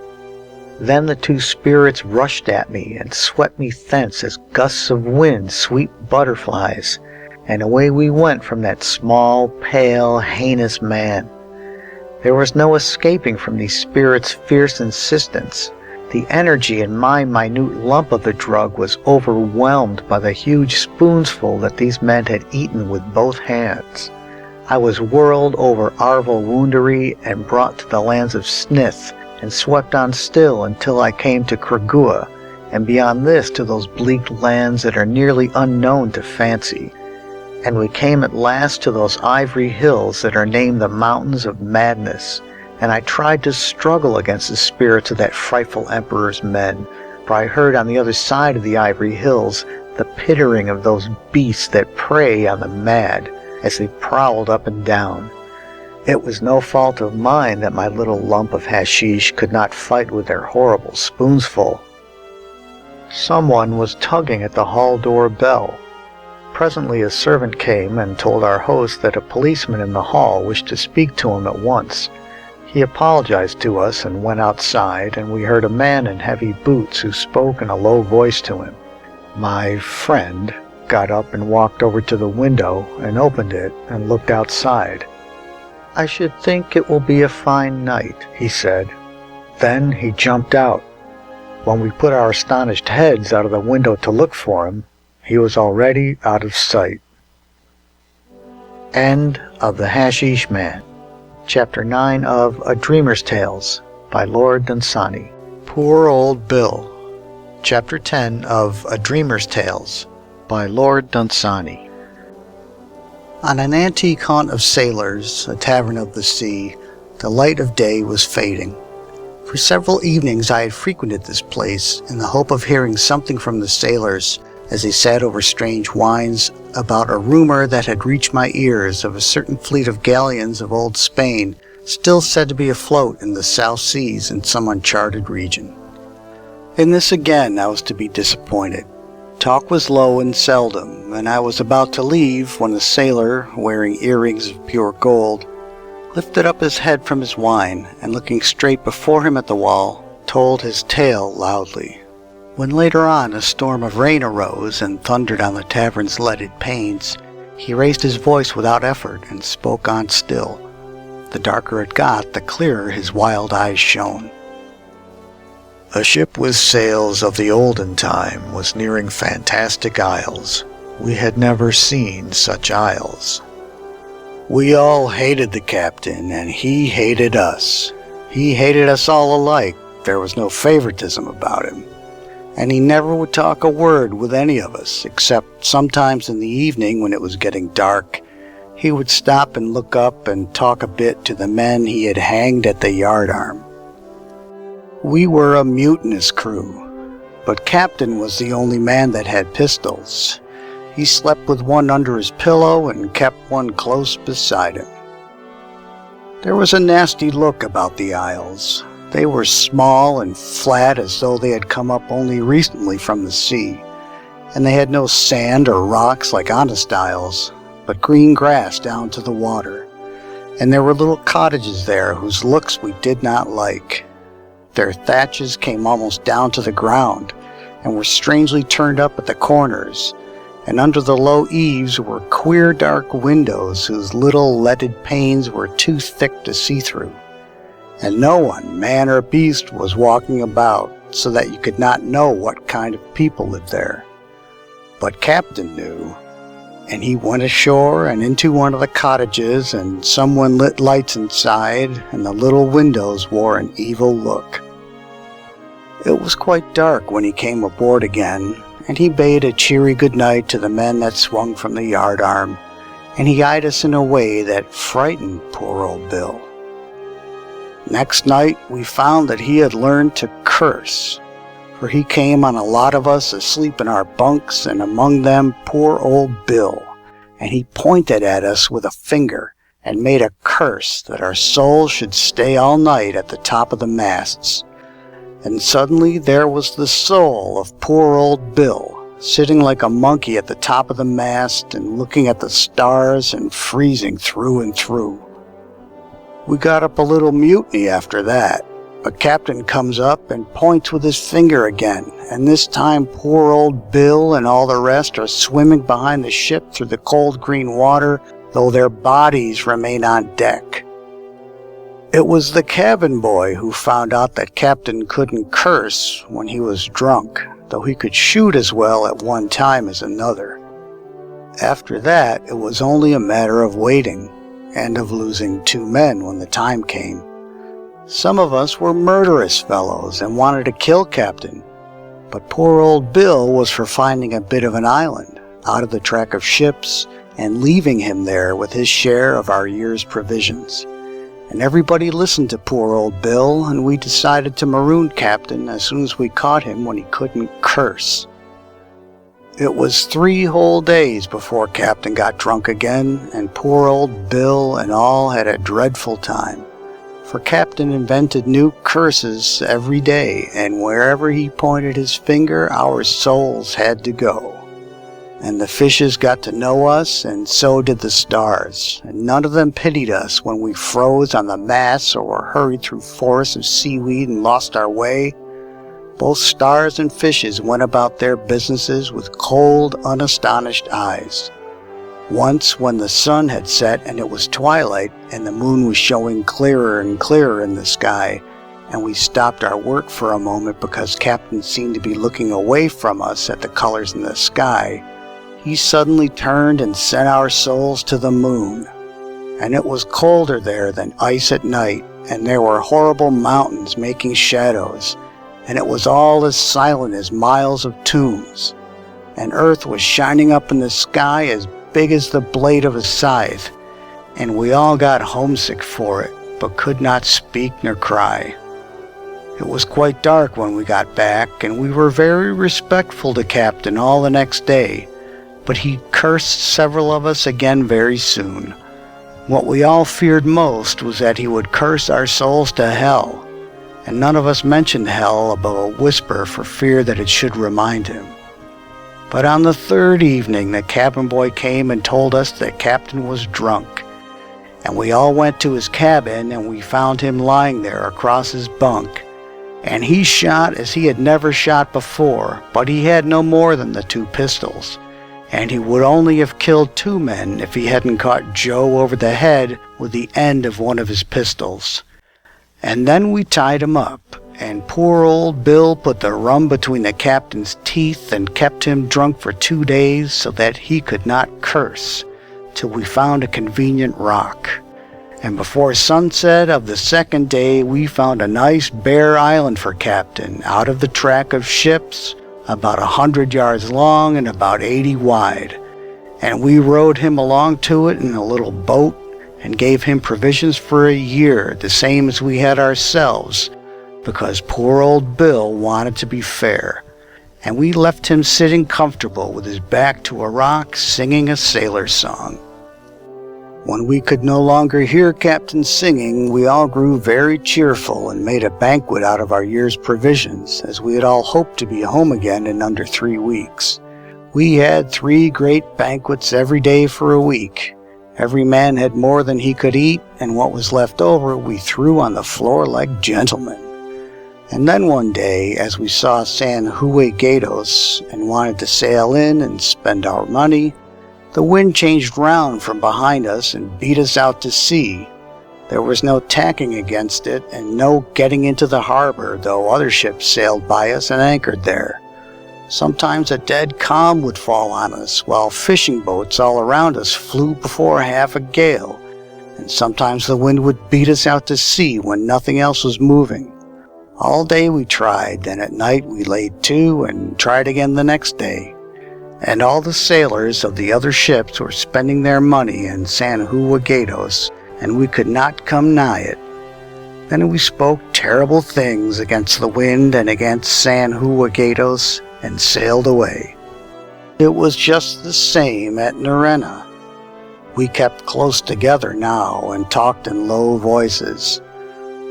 Then the 2 spirits rushed at me and swept me thence as gusts of wind sweep butterflies, and away we went from that small, pale, heinous man. There was no escaping from these spirits' fierce insistence. The energy in my minute lump of the drug was overwhelmed by the huge spoonsful that these men had eaten with both hands. I was whirled over Arvel Woundery and brought to the lands of Snith, and swept on still until I came to Kragua, and beyond this to those bleak lands that are nearly unknown to fancy. And we came at last to those ivory hills that are named the Mountains of Madness, and I tried to struggle against the spirits of that frightful emperor's men, for I heard on the other side of the ivory hills the pittering of those beasts that prey on the mad, as they prowled up and down. It was no fault of mine that my little lump of hashish could not fight with their horrible spoonsful. Someone was tugging at the hall door bell. Presently a servant came and told our host that a policeman in the hall wished to speak to him at once. He apologized to us and went outside, and we heard a man in heavy boots who spoke in a low voice to him. My friend got up and walked over to the window and opened it and looked outside. "I should think it will be a fine night," he said. Then he jumped out. When we put our astonished heads out of the window to look for him, he was already out of sight. End of The Hashish Man. Chapter 9 of A Dreamer's Tales by Lord Dunsany. Poor Old Bill. Chapter 10 of A Dreamer's Tales by Lord Dunsany. On an antique haunt of sailors, a tavern of the sea, the light of day was fading. For several evenings I had frequented this place in the hope of hearing something from the sailors as they sat over strange wines about a rumor that had reached my ears of a certain fleet of galleons of old Spain still said to be afloat in the South Seas in some uncharted region. In this again I was to be disappointed. Talk was low and seldom, and I was about to leave when a sailor, wearing earrings of pure gold, lifted up his head from his wine and, looking straight before him at the wall, told his tale loudly. When later on a storm of rain arose and thundered on the tavern's leaded panes, he raised his voice without effort and spoke on still. The darker it got, the clearer his wild eyes shone. A ship with sails of the olden time was nearing fantastic isles. We had never seen such isles. We all hated the captain, and he hated us. He hated us all alike. There was no favoritism about him. And he never would talk a word with any of us, except sometimes in the evening when it was getting dark, he would stop and look up and talk a bit to the men he had hanged at the yardarm. We were a mutinous crew, but Captain was the only man that had pistols. He slept with one under his pillow and kept one close beside him. There was a nasty look about the isles. They were small and flat as though they had come up only recently from the sea, and they had no sand or rocks like honest isles, but green grass down to the water, and there were little cottages there whose looks we did not like. Their thatches came almost down to the ground, and were strangely turned up at the corners, and under the low eaves were queer dark windows whose little leaded panes were too thick to see through. And no one, man or beast, was walking about, so that you could not know what kind of people lived there. But Captain knew, and he went ashore and into one of the cottages, and someone lit lights inside, and the little windows wore an evil look. It was quite dark when he came aboard again, and he bade a cheery good night to the men that swung from the yardarm, and he eyed us in a way that frightened poor old Bill. Next night we found that he had learned to curse, for he came on a lot of us asleep in our bunks, and among them poor old Bill, and he pointed at us with a finger and made a curse that our souls should stay all night at the top of the masts. And suddenly there was the soul of poor old Bill, sitting like a monkey at the top of the mast and looking at the stars and freezing through and through. We got up a little mutiny after that, but Captain comes up and points with his finger again, and this time poor old Bill and all the rest are swimming behind the ship through the cold green water, though their bodies remain on deck. It was the cabin boy who found out that Captain couldn't curse when he was drunk, though he could shoot as well at one time as another. After that, it was only a matter of waiting, and of losing 2 men when the time came. Some of us were murderous fellows and wanted to kill Captain, but poor old Bill was for finding a bit of an island, out of the track of ships, and leaving him there with his share of our year's provisions. And everybody listened to poor old Bill, and we decided to maroon Captain as soon as we caught him when he couldn't curse. It was 3 whole days before Captain got drunk again, and poor old Bill and all had a dreadful time. For Captain invented new curses every day, and wherever he pointed his finger, our souls had to go. And the fishes got to know us, and so did the stars, and none of them pitied us when we froze on the masts or were hurried through forests of seaweed and lost our way. Both stars and fishes went about their businesses with cold, unastonished eyes. Once, when the sun had set and it was twilight, and the moon was showing clearer and clearer in the sky, and we stopped our work for a moment because Captain seemed to be looking away from us at the colors in the sky, he suddenly turned and sent our souls to the moon. and it was colder there than ice at night, and there were horrible mountains making shadows, and it was all as silent as miles of tombs, and earth was shining up in the sky as big as the blade of a scythe, and we all got homesick for it, but could not speak nor cry. It was quite dark when we got back, and we were very respectful to Captain all the next day, but he cursed several of us again very soon. What we all feared most was that he would curse our souls to hell, and none of us mentioned hell above a whisper for fear that it should remind him. But on the third evening the cabin boy came and told us that Captain was drunk, and we all went to his cabin, and we found him lying there across his bunk, and he shot as he had never shot before, but he had no more than the 2 pistols, and he would only have killed 2 men if he hadn't caught Joe over the head with the end of one of his pistols. And then we tied him up, and poor old Bill put the rum between the captain's teeth and kept him drunk for 2 days so that he could not curse, till we found a convenient rock. And before sunset of the second day we found a nice bare island for Captain, out of the track of ships, about 100 yards long and about 80 wide, and we rowed him along to it in a little boat, and gave him provisions for a year, the same as we had ourselves, because poor old Bill wanted to be fair, and we left him sitting comfortable with his back to a rock, singing a sailor's song. When we could no longer hear Captain singing, we all grew very cheerful and made a banquet out of our year's provisions, as we had all hoped to be home again in under 3 weeks. We had 3 great banquets every day for a week. Every man had more than he could eat, and what was left over we threw on the floor like gentlemen. And then one day, as we saw San Juan and wanted to sail in and spend our money, the wind changed round from behind us and beat us out to sea. There was no tacking against it, and no getting into the harbor, though other ships sailed by us and anchored there. Sometimes a dead calm would fall on us, while fishing boats all around us flew before half a gale, and sometimes the wind would beat us out to sea when nothing else was moving. All day we tried, then at night we laid to and tried again the next day. And all the sailors of the other ships were spending their money in San Juan, and we could not come nigh it. Then we spoke terrible things against the wind and against San Juan, and sailed away. It was just the same at Narena. We kept close together now and talked in low voices.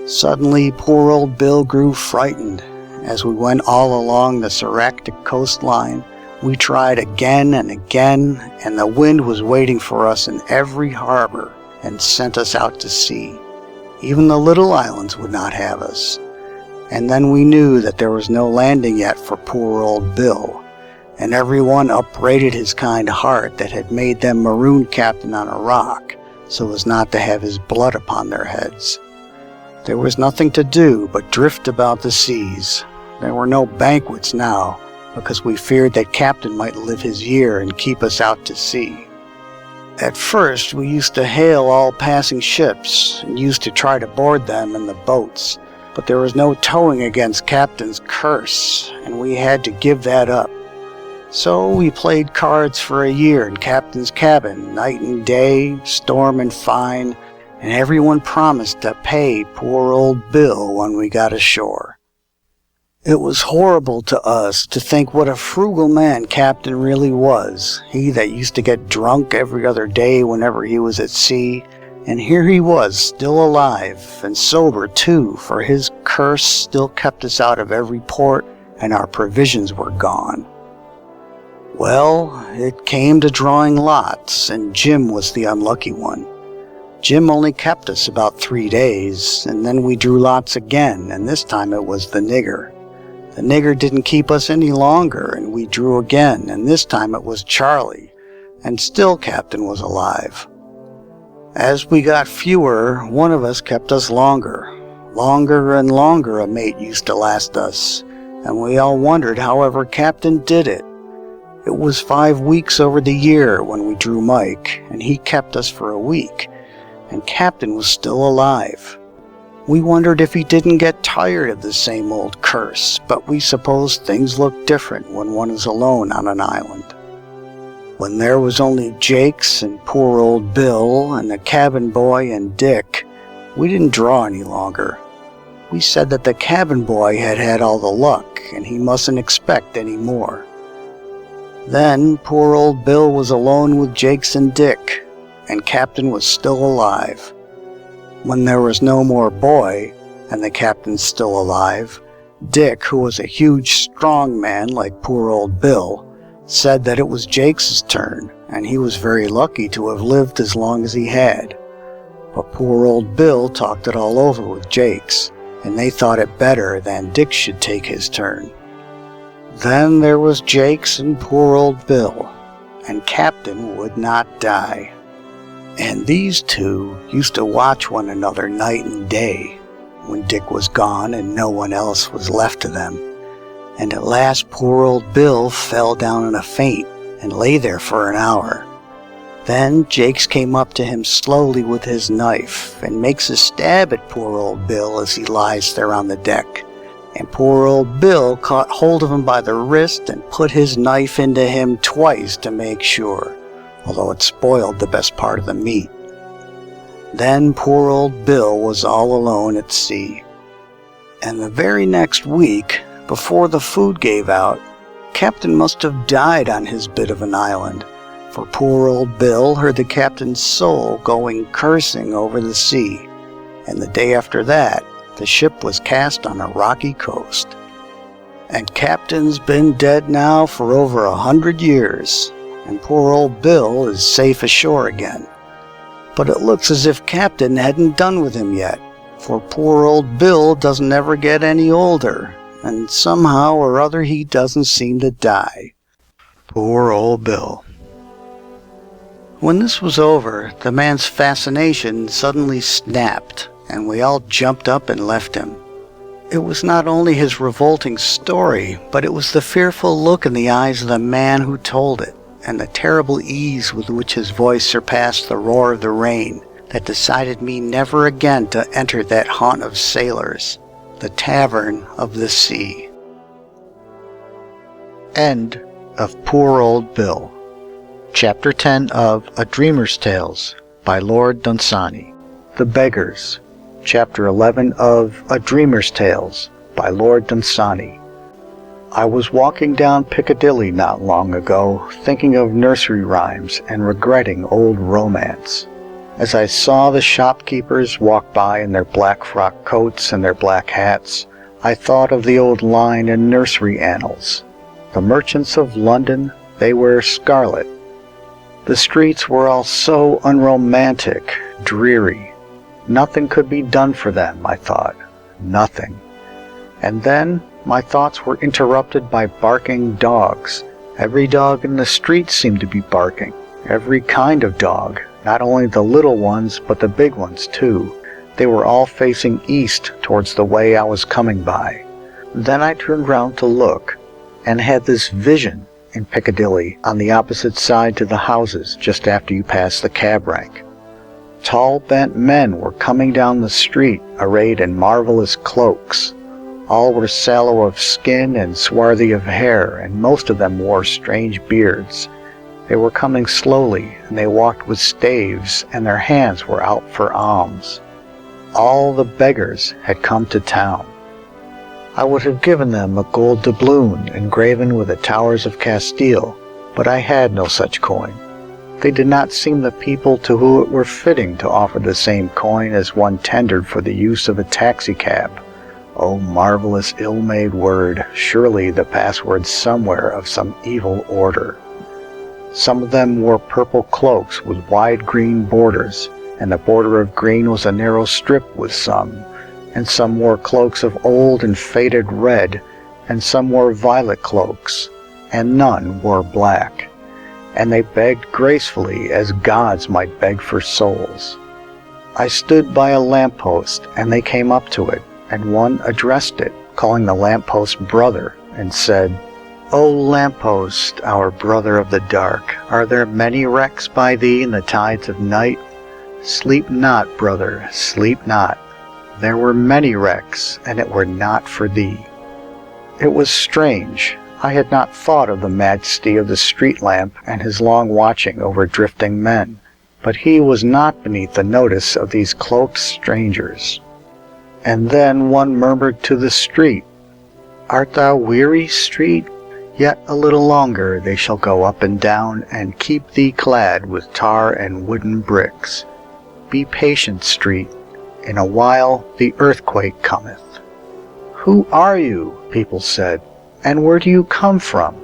Suddenly poor old Bill grew frightened. As we went all along the Saractic coastline, we tried again and again, and the wind was waiting for us in every harbor and sent us out to sea. Even the little islands would not have us. And then we knew that there was no landing yet for poor old Bill, and everyone upbraided his kind heart that had made them maroon Captain on a rock, so as not to have his blood upon their heads. There was nothing to do but drift about the seas. There were no banquets now, because we feared that Captain might live his year and keep us out to sea. At first we used to hail all passing ships, and used to try to board them in the boats, but there was no towing against Captain's curse, and we had to give that up. So we played cards for a year in Captain's cabin, night and day, storm and fine, and everyone promised to pay poor old Bill when we got ashore. It was horrible to us to think what a frugal man Captain really was, he that used to get drunk every other day whenever he was at sea, and here he was still alive, and sober too, for his curse still kept us out of every port, and our provisions were gone. Well, it came to drawing lots, and Jim was the unlucky one. Jim only kept us about 3 days, and then we drew lots again, and this time it was the nigger. The nigger didn't keep us any longer, and we drew again, and this time it was Charlie, and still Captain was alive. As we got fewer, one of us kept us longer. Longer and longer a mate used to last us, and we all wondered however Captain did it. It was 5 weeks over the year when we drew Mike, and he kept us for a week, and Captain was still alive. We wondered if he didn't get tired of the same old curse, but we supposed things look different when one is alone on an island. When there was only Jakes and poor old Bill and the cabin boy and Dick, we didn't draw any longer. We said that the cabin boy had had all the luck and he mustn't expect any more. Then poor old Bill was alone with Jakes and Dick, and Captain was still alive. When there was no more boy, and the Captain's still alive, Dick, who was a huge strong man like poor old Bill, said that it was Jakes' turn, and he was very lucky to have lived as long as he had. But poor old Bill talked it all over with Jakes, and they thought it better than Dick should take his turn. Then there was Jakes and poor old Bill, and Captain would not die. And these two used to watch one another night and day, when Dick was gone and no one else was left to them. And at last poor old Bill fell down in a faint and lay there for an hour. Then Jakes came up to him slowly with his knife and makes a stab at poor old Bill as he lies there on the deck. And poor old Bill caught hold of him by the wrist and put his knife into him twice to make sure, although it spoiled the best part of the meat. Then poor old Bill was all alone at sea. And the very next week, before the food gave out, Captain must have died on his bit of an island, for poor old Bill heard the Captain's soul going cursing over the sea, and the day after that, the ship was cast on a rocky coast. And Captain's been dead now for over 100 years, and poor old Bill is safe ashore again. But it looks as if Captain hadn't done with him yet, for poor old Bill doesn't ever get any older, and somehow or other he doesn't seem to die. Poor old Bill. When this was over, the man's fascination suddenly snapped, and we all jumped up and left him. It was not only his revolting story, but it was the fearful look in the eyes of the man who told it, and the terrible ease with which his voice surpassed the roar of the rain, that decided me never again to enter that haunt of sailors, the Tavern of the Sea. End of Poor Old Bill. Chapter 10 of A Dreamer's Tales by Lord Dunsany. The Beggars. Chapter 11 of A Dreamer's Tales by Lord Dunsany. I was walking down Piccadilly not long ago, thinking of nursery rhymes and regretting old romance. As I saw the shopkeepers walk by in their black frock coats and their black hats, I thought of the old line in nursery annals. The merchants of London, they wear scarlet. The streets were all so unromantic, dreary. Nothing could be done for them, I thought. Nothing. And then my thoughts were interrupted by barking dogs. Every dog in the street seemed to be barking. Every kind of dog. Not only the little ones, but the big ones too. They were all facing east towards the way I was coming by. Then I turned round to look, and had this vision in Piccadilly on the opposite side to the houses just after you pass the cab rank. Tall, bent men were coming down the street, arrayed in marvelous cloaks. All were sallow of skin and swarthy of hair, and most of them wore strange beards. They were coming slowly, and they walked with staves, and their hands were out for alms. All the beggars had come to town. I would have given them a gold doubloon engraven with the towers of Castile, but I had no such coin. They did not seem the people to whom it were fitting to offer the same coin as one tendered for the use of a taxicab. O marvelous ill-made word, surely the password somewhere of some evil order. Some of them wore purple cloaks with wide green borders, and the border of green was a narrow strip with some, and some wore cloaks of old and faded red, and some wore violet cloaks, and none wore black. And they begged gracefully as gods might beg for souls. I stood by a lamppost, and they came up to it, and one addressed it, calling the lamppost brother, and said, O lamppost, our brother of the dark, are there many wrecks by thee in the tides of night? Sleep not, brother, sleep not. There were many wrecks, and it were not for thee. It was strange. I had not thought of the majesty of the street lamp and his long watching over drifting men, but he was not beneath the notice of these cloaked strangers. And then one murmured to the street, Art thou weary, street? Yet a little longer they shall go up and down, and keep thee clad with tar and wooden bricks. Be patient, street. In a while the earthquake cometh. Who are you? People said, and where do you come from?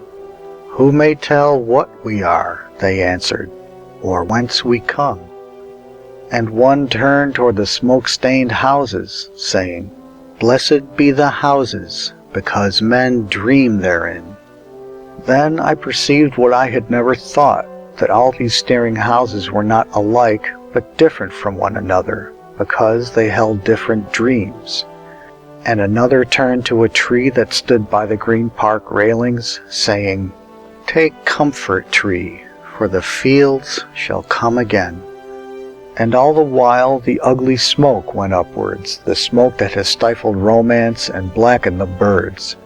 Who may tell what we are? They answered, or whence we come? And one turned toward the smoke-stained houses, saying, Blessed be the houses, because men dream therein. Then I perceived what I had never thought, that all these staring houses were not alike, but different from one another, because they held different dreams. And another turned to a tree that stood by the Green Park railings, saying, Take comfort, tree, for the fields shall come again. And all the while the ugly smoke went upwards, the smoke that has stifled romance and blackened the birds.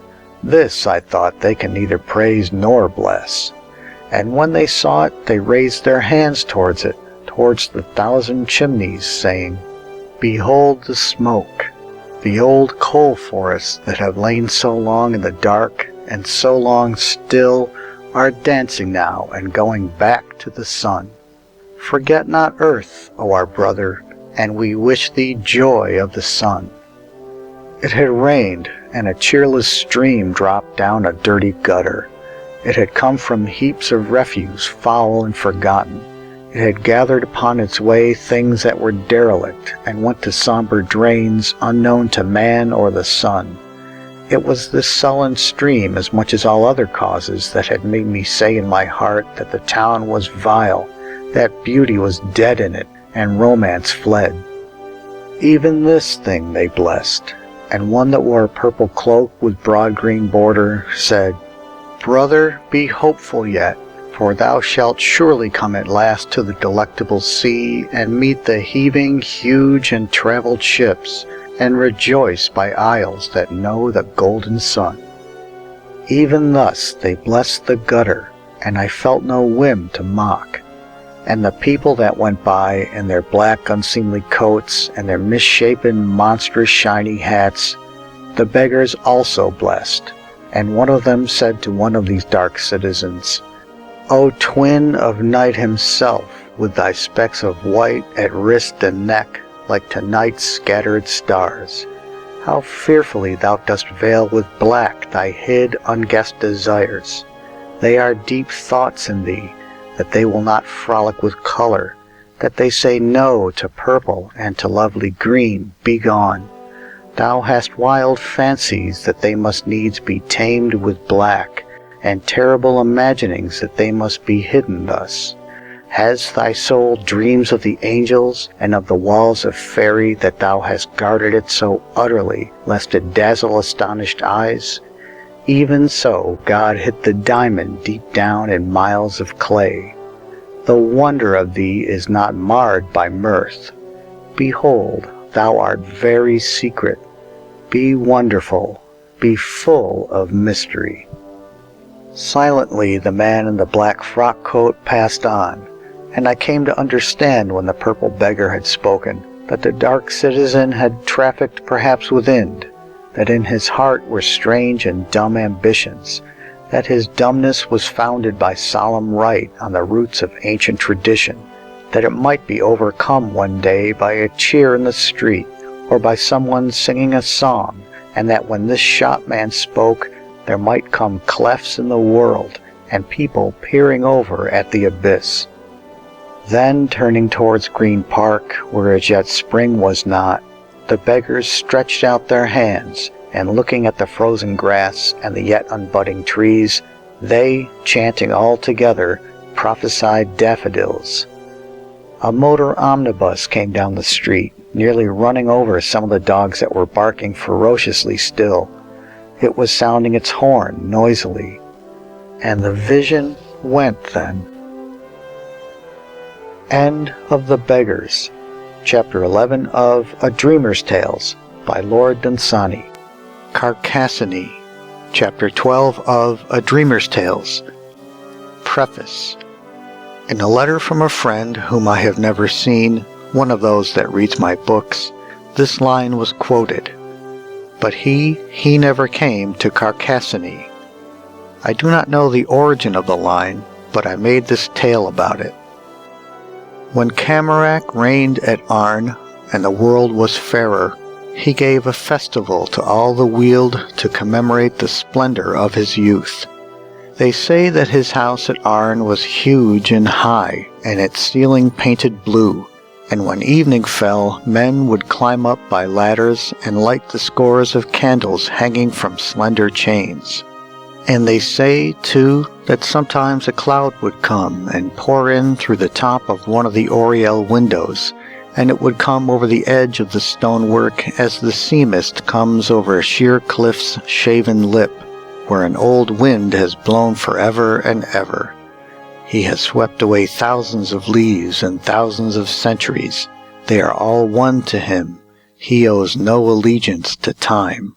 This, I thought, they can neither praise nor bless. And when they saw it, they raised their hands towards it, towards the 1,000 chimneys, saying, Behold the smoke! The old coal forests that have lain so long in the dark and so long still are dancing now and going back to the sun. Forget not earth, O our brother, and we wish thee joy of the sun. It had rained, and a cheerless stream dropped down a dirty gutter. It had come from heaps of refuse, foul and forgotten. It had gathered upon its way things that were derelict, and went to somber drains unknown to man or the sun. It was this sullen stream, as much as all other causes, that had made me say in my heart that the town was vile, that beauty was dead in it, and romance fled. Even this thing they blessed, and one that wore a purple cloak with broad green border said, Brother, be hopeful yet, for thou shalt surely come at last to the delectable sea, and meet the heaving, huge, and travelled ships, and rejoice by isles that know the golden sun. Even thus they blessed the gutter, and I felt no whim to mock. And the people that went by in their black unseemly coats, and their misshapen, monstrous, shiny hats, the beggars also blessed. And one of them said to one of these dark citizens, O twin of night himself, with thy specks of white at wrist and neck, like to night's scattered stars, how fearfully thou dost veil with black thy hid, unguessed desires. They are deep thoughts in thee, that they will not frolic with color, that they say no to purple and to lovely green, begone. Thou hast wild fancies that they must needs be tamed with black, and terrible imaginings that they must be hidden thus. Has thy soul dreams of the angels and of the walls of fairy, that thou hast guarded it so utterly lest it dazzle astonished eyes? Even so God hid the diamond deep down in miles of clay. The wonder of thee is not marred by mirth. Behold, thou art very secret. Be wonderful, be full of mystery. Silently the man in the black frock coat passed on, and I came to understand when the purple beggar had spoken that the dark citizen had trafficked perhaps with Ind, that in his heart were strange and dumb ambitions, that his dumbness was founded by solemn right on the roots of ancient tradition, that it might be overcome one day by a cheer in the street, or by someone singing a song, and that when this shopman spoke, there might come clefts in the world, and people peering over at the abyss. Then, turning towards Green Park, where as yet spring was not, the beggars stretched out their hands, and looking at the frozen grass and the yet unbudding trees, they, chanting all together, prophesied daffodils. A motor omnibus came down the street, nearly running over some of the dogs that were barking ferociously still. It was sounding its horn noisily, and the vision went then. End of The Beggars Chapter 11 of A Dreamer's Tales by Lord Dunsany. Carcassonne. Chapter 12 of A Dreamer's Tales. Preface. In a letter from a friend whom I have never seen, one of those that reads my books, this line was quoted: "But he never came to Carcassonne." I do not know the origin of the line, but I made this tale about it. When Camarac reigned at Arn, and the world was fairer, he gave a festival to all the Weald to commemorate the splendor of his youth. They say that his house at Arn was huge and high, and its ceiling painted blue, and when evening fell, men would climb up by ladders and light the scores of candles hanging from slender chains. And they say, too, that sometimes a cloud would come and pour in through the top of one of the oriel windows, and it would come over the edge of the stonework as the sea mist comes over a sheer cliff's shaven lip, where an old wind has blown forever and ever. He has swept away thousands of leaves and thousands of centuries. They are all one to him. He owes no allegiance to time.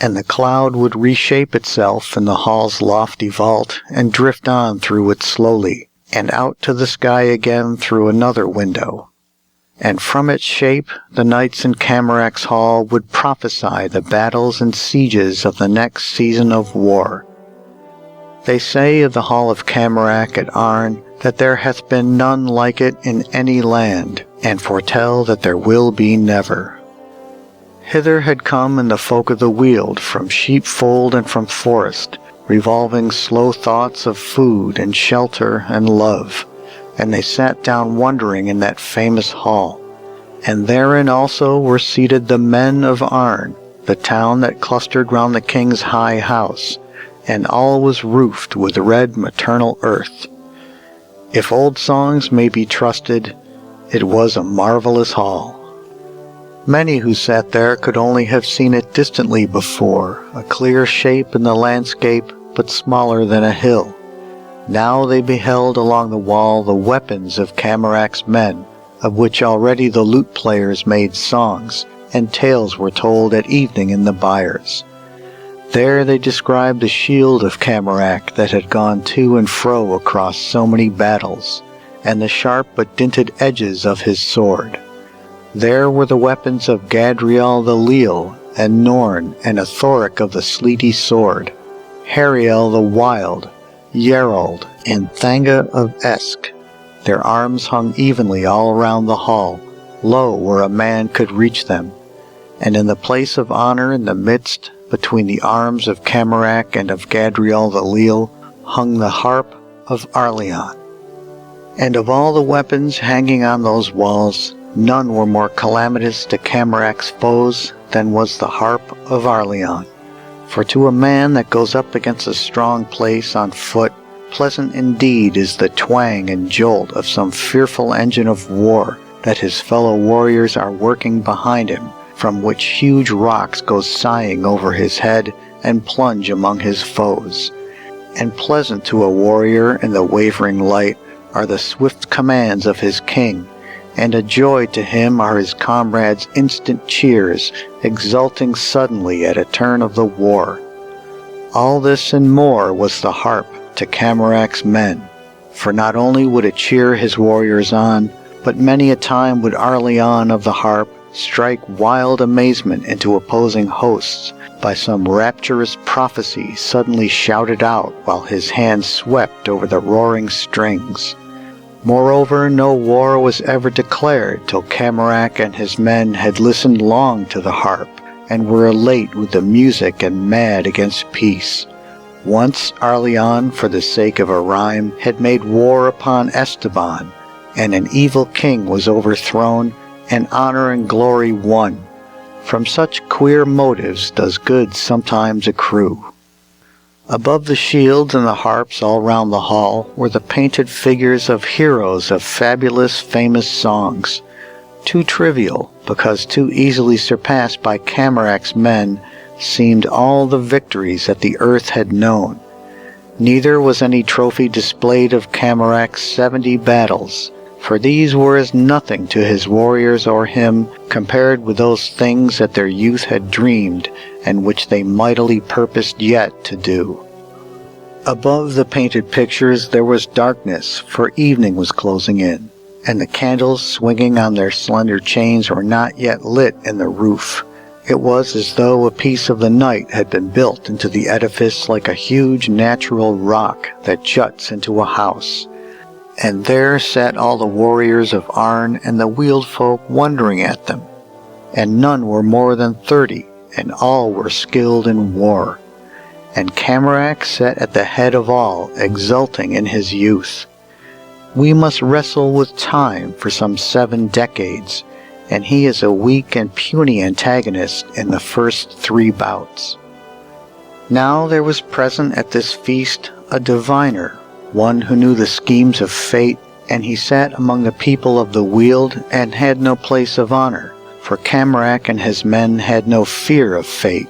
And the cloud would reshape itself in the hall's lofty vault and drift on through it slowly, and out to the sky again through another window. And from its shape the knights in Camarac's hall would prophesy the battles and sieges of the next season of war. They say of the hall of Camarac at Arn that there hath been none like it in any land, and foretell that there will be never. Hither had come in the folk of the Weald from sheepfold and from forest, revolving slow thoughts of food and shelter and love, and they sat down wondering in that famous hall. And therein also were seated the men of Arn, the town that clustered round the king's high house, and all was roofed with red maternal earth. If old songs may be trusted, it was a marvelous hall. Many who sat there could only have seen it distantly before, a clear shape in the landscape, but smaller than a hill. Now they beheld along the wall the weapons of Camarac's men, of which already the lute players made songs, and tales were told at evening in the byres. There they described the shield of Camarac that had gone to and fro across so many battles, and the sharp but dinted edges of his sword. There were the weapons of Gadriel the Leal, and Norn, and Athoric of the sleety sword, Hariel the Wild, Yerold, and Thanga of Esk. Their arms hung evenly all round the hall, low where a man could reach them, and in the place of honor in the midst, between the arms of Camarac and of Gadriel the Leal, hung the harp of Arleon. And of all the weapons hanging on those walls, none were more calamitous to Camarac's foes than was the harp of Arleon. For to a man that goes up against a strong place on foot, pleasant indeed is the twang and jolt of some fearful engine of war that his fellow warriors are working behind him, from which huge rocks go sighing over his head and plunge among his foes. And pleasant to a warrior in the wavering light are the swift commands of his king, and a joy to him are his comrades' instant cheers, exulting suddenly at a turn of the war. All this and more was the harp to Camarac's men, for not only would it cheer his warriors on, but many a time would Arleon of the harp strike wild amazement into opposing hosts by some rapturous prophecy suddenly shouted out while his hand swept over the roaring strings. Moreover, no war was ever declared till Camarac and his men had listened long to the harp, and were elate with the music and mad against peace. Once Arleon, for the sake of a rhyme, had made war upon Esteban, and an evil king was overthrown, and honor and glory won. From such queer motives does good sometimes accrue. Above the shields and the harps all round the hall were the painted figures of heroes of fabulous famous songs, too trivial, because too easily surpassed by Camarac's men, seemed all the victories that the earth had known. Neither was any trophy displayed of Camarac's 70 battles, for these were as nothing to his warriors or him compared with those things that their youth had dreamed and which they mightily purposed yet to do. Above the painted pictures there was darkness, for evening was closing in, and the candles swinging on their slender chains were not yet lit in the roof. It was as though a piece of the night had been built into the edifice like a huge natural rock that juts into a house. And there sat all the warriors of Arn and the wheeled folk wondering at them. And none were more than 30, and all were skilled in war. And Camarac sat at the head of all, exulting in his youth. We must wrestle with time for some 7 decades, and he is a weak and puny antagonist in the first 3 bouts. Now there was present at this feast a diviner, one who knew the schemes of fate, and he sat among the people of the Weald and had no place of honor, for Camarac and his men had no fear of fate.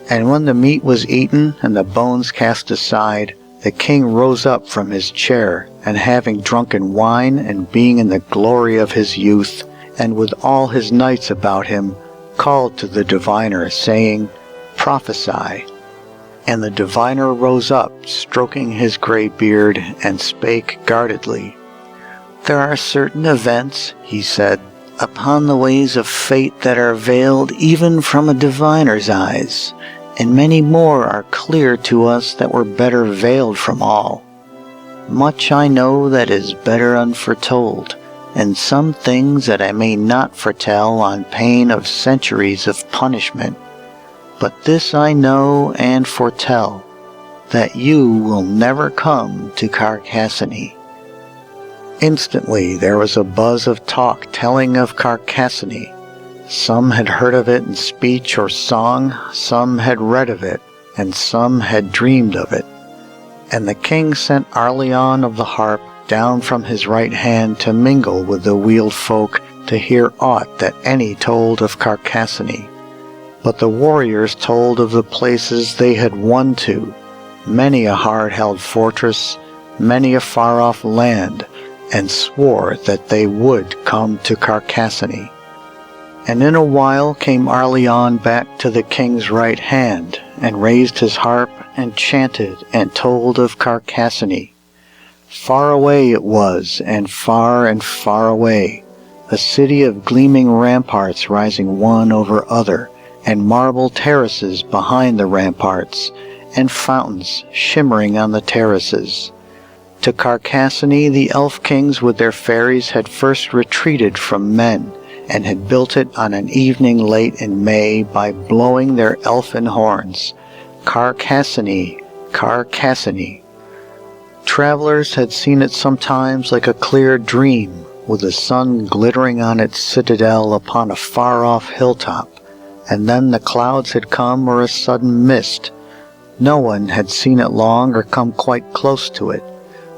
And when the meat was eaten and the bones cast aside, the king rose up from his chair, and having drunken wine and being in the glory of his youth, and with all his knights about him, called to the diviner, saying, "Prophesy." And the diviner rose up, stroking his grey beard, and spake guardedly. "There are certain events," he said, "upon the ways of fate that are veiled even from a diviner's eyes, and many more are clear to us that were better veiled from all. Much I know that is better unforetold, and some things that I may not foretell on pain of centuries of punishment. But this I know and foretell, that you will never come to Carcassonne." Instantly there was a buzz of talk telling of Carcassonne. Some had heard of it in speech or song, some had read of it, and some had dreamed of it. And the king sent Arleon of the harp down from his right hand to mingle with the wheeled folk to hear aught that any told of Carcassonne. But the warriors told of the places they had won to, many a hard-held fortress, many a far-off land, and swore that they would come to Carcassonne. And in a while came Arleon back to the king's right hand, and raised his harp, and chanted, and told of Carcassonne. Far away it was, and far away, a city of gleaming ramparts rising one over other, and marble terraces behind the ramparts, and fountains shimmering on the terraces. To Carcassonne the elf kings with their fairies had first retreated from men, and had built it on an evening late in May by blowing their elfin horns. Carcassonne, Carcassonne. Travelers had seen it sometimes like a clear dream, with the sun glittering on its citadel upon a far-off hilltop, and then the clouds had come or a sudden mist. No one had seen it long or come quite close to it,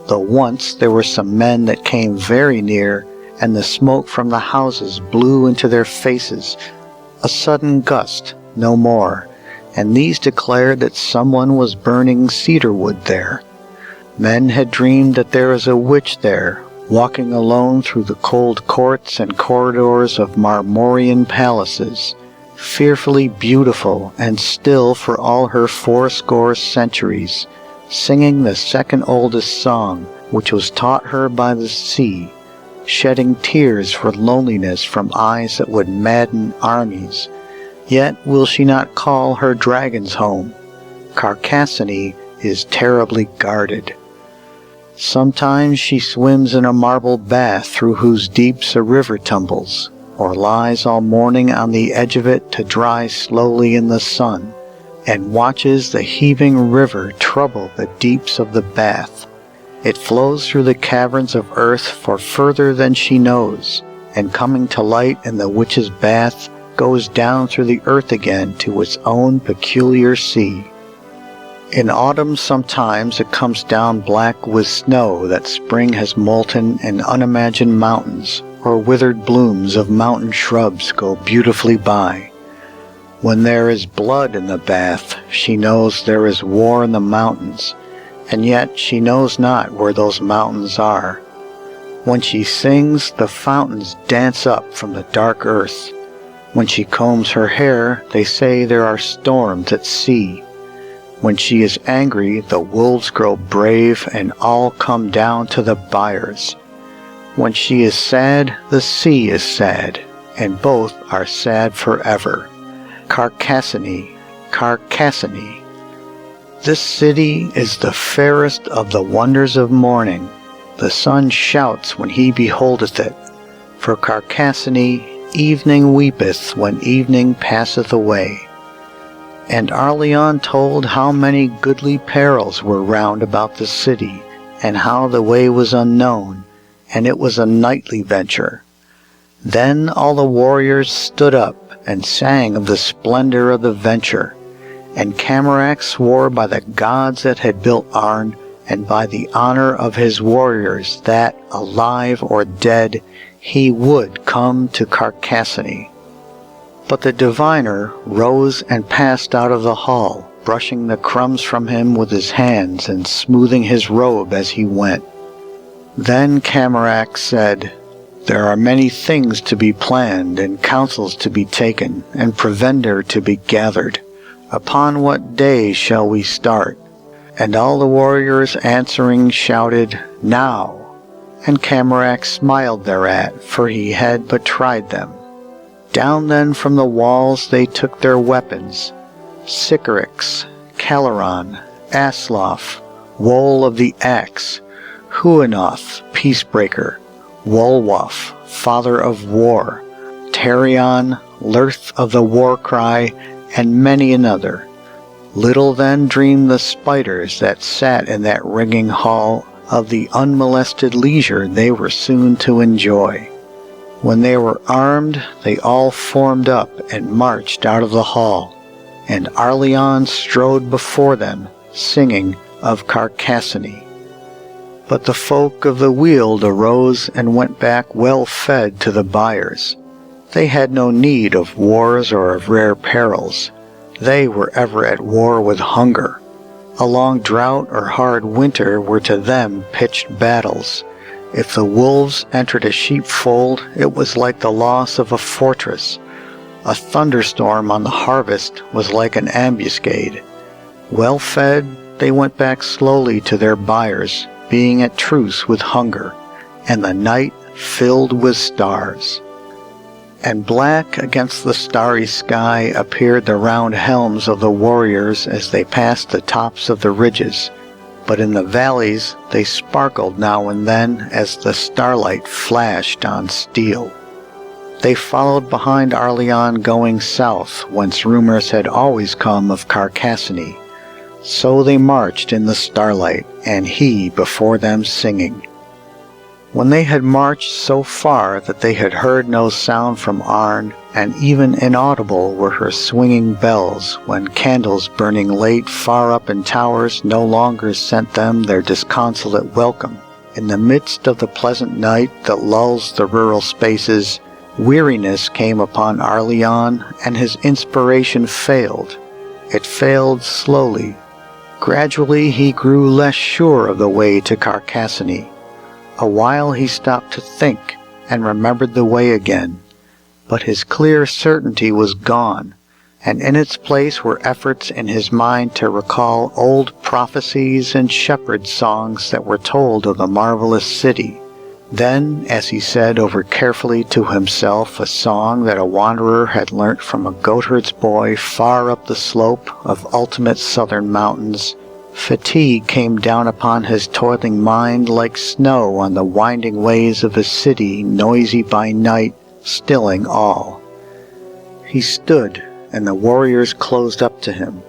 though once there were some men that came very near, and the smoke from the houses blew into their faces. A sudden gust, no more, and these declared that someone was burning cedar wood there. Men had dreamed that there is a witch there, walking alone through the cold courts and corridors of Marmorian palaces, fearfully beautiful and still for all her 80 centuries, singing the second oldest song, which was taught her by the sea, shedding tears for loneliness from eyes that would madden armies. Yet will she not call her dragons home. Carcassonne is terribly guarded. Sometimes she swims in a marble bath through whose deeps a river tumbles, or lies all morning on the edge of it to dry slowly in the sun, and watches the heaving river trouble the deeps of the bath. It flows through the caverns of earth for further than she knows, and coming to light in the witch's bath, goes down through the earth again to its own peculiar sea. In autumn sometimes it comes down black with snow that spring has molten, and unimagined mountains or withered blooms of mountain shrubs go beautifully by. When there is blood in the bath, she knows there is war in the mountains, and yet she knows not where those mountains are. When she sings, the fountains dance up from the dark earth. When she combs her hair, they say there are storms at sea. When she is angry, the wolves grow brave and all come down to the byres. When she is sad, the sea is sad, and both are sad forever. Carcassonne, Carcassonne. This city is the fairest of the wonders of morning. The sun shouts when he beholdeth it. For Carcassonne evening weepeth when evening passeth away. And Arleon told how many goodly perils were round about the city, and how the way was unknown, and it was a nightly venture. Then all the warriors stood up and sang of the splendor of the venture, and Camarac swore by the gods that had built Arn, and by the honor of his warriors that, alive or dead, he would come to Carcassonne. But the diviner rose and passed out of the hall, brushing the crumbs from him with his hands and smoothing his robe as he went. Then Camarac said, "There are many things to be planned, and counsels to be taken, and provender to be gathered. Upon what day shall we start?" And all the warriors answering shouted, "Now!" And Camarac smiled thereat, for he had but tried them. Down then from the walls they took their weapons, Sycorax, Caleron, Asloff, Woel of the Axe, Huanoth, Peacebreaker, Wolwolf, Father of War, Terion, Lurth of the War-Cry, and many another. Little then dreamed the spiders that sat in that ringing hall of the unmolested leisure they were soon to enjoy. When they were armed, they all formed up and marched out of the hall, and Arleon strode before them, singing of Carcassonne. But the folk of the Weald arose and went back well fed to the byres. They had no need of wars or of rare perils. They were ever at war with hunger. A long drought or hard winter were to them pitched battles. If the wolves entered a sheepfold, it was like the loss of a fortress. A thunderstorm on the harvest was like an ambuscade. Well fed, they went back slowly to their byres, being at truce with hunger, and the night filled with stars. And black against the starry sky appeared the round helms of the warriors as they passed the tops of the ridges, but in the valleys they sparkled now and then as the starlight flashed on steel. They followed behind Arleon going south, whence rumors had always come of Carcassonne. So they marched in the starlight, and he before them singing. When they had marched so far that they had heard no sound from Arn, and even inaudible were her swinging bells, when candles burning late far up in towers no longer sent them their disconsolate welcome, in the midst of the pleasant night that lulls the rural spaces, weariness came upon Arleon, and his inspiration failed. It failed slowly. Gradually he grew less sure of the way to Carcassonne. A while he stopped to think, and remembered the way again. But his clear certainty was gone, and in its place were efforts in his mind to recall old prophecies and shepherd songs that were told of the marvelous city. Then, as he said over carefully to himself a song that a wanderer had learnt from a goatherd's boy far up the slope of ultimate southern mountains, fatigue came down upon his toiling mind like snow on the winding ways of a city noisy by night, stilling all. He stood, and the warriors closed up to him.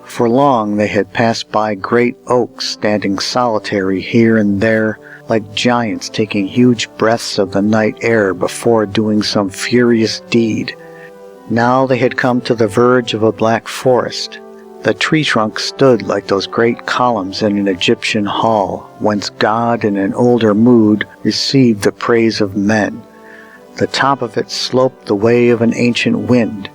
For long they had passed by great oaks standing solitary here and there, like giants taking huge breaths of the night air before doing some furious deed. Now they had come to the verge of a black forest. The tree trunks stood like those great columns in an Egyptian hall, whence God in an older mood received the praise of men. The top of it sloped the way of an ancient wind.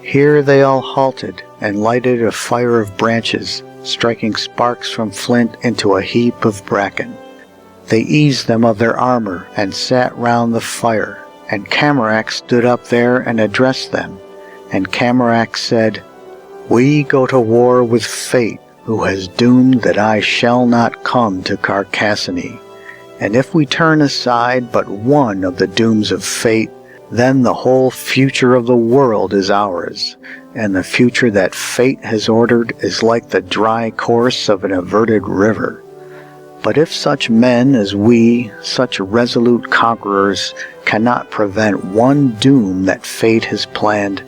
Here they all halted and lighted a fire of branches, striking sparks from flint into a heap of bracken. They eased them of their armor and sat round the fire, and Camarac stood up there and addressed them. And Camarac said, "We go to war with fate, who has doomed that I shall not come to Carcassonne. And if we turn aside but one of the dooms of fate, then the whole future of the world is ours, and the future that fate has ordered is like the dry course of an averted river. But if such men as we, such resolute conquerors, cannot prevent one doom that fate has planned,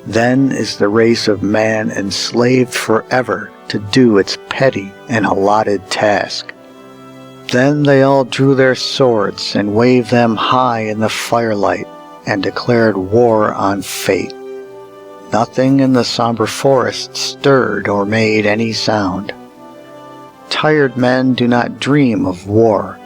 then is the race of man enslaved forever to do its petty and allotted task." Then they all drew their swords and waved them high in the firelight, and declared war on fate. Nothing in the somber forest stirred or made any sound. Tired men do not dream of war.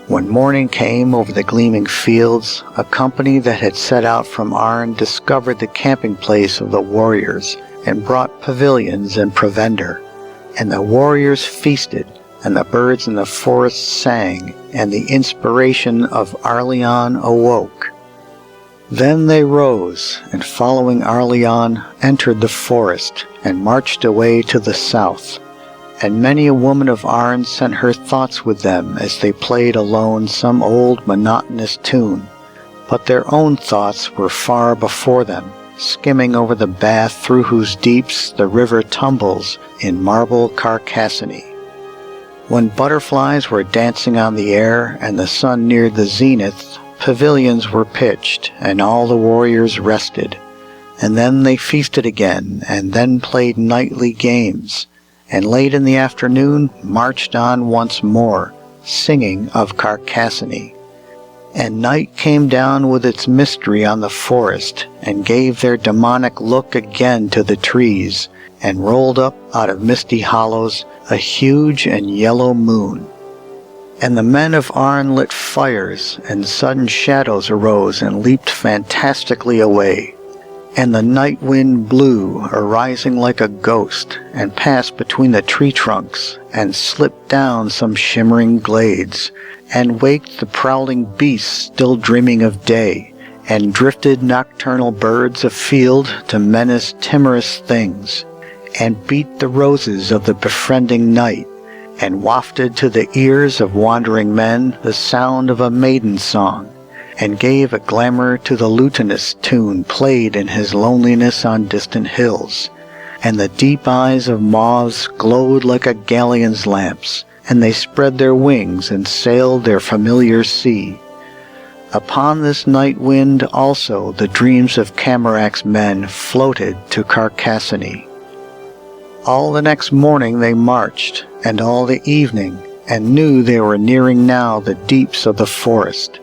When morning came over the gleaming fields, a company that had set out from Arn discovered the camping place of the warriors, and brought pavilions and provender. And the warriors feasted, and the birds in the forest sang, and the inspiration of Arleon awoke. Then they rose, and following Arleon, entered the forest, and marched away to the south. And many a woman of Arn sent her thoughts with them as they played alone some old monotonous tune. But their own thoughts were far before them, skimming over the bath through whose deeps the river tumbles in marble Carcassonne. When butterflies were dancing on the air and the sun neared the zenith, pavilions were pitched, and all the warriors rested. And then they feasted again, and then played nightly games, and late in the afternoon marched on once more, singing of Carcassonne. And night came down with its mystery on the forest, and gave their demonic look again to the trees, and rolled up out of misty hollows a huge and yellow moon. And the men of Arn lit fires, and sudden shadows arose and leaped fantastically away. And the night wind blew, arising like a ghost, and passed between the tree trunks, and slipped down some shimmering glades, and waked the prowling beasts still dreaming of day, and drifted nocturnal birds afield to menace timorous things, and beat the roses of the befriending night, and wafted to the ears of wandering men the sound of a maiden song, and gave a glamour to the lutanist's tune played in his loneliness on distant hills. And the deep eyes of moths glowed like a galleon's lamps, and they spread their wings and sailed their familiar sea. Upon this night wind also the dreams of Camarac's men floated to Carcassonne. All the next morning they marched, and all the evening, and knew they were nearing now the deeps of the forest.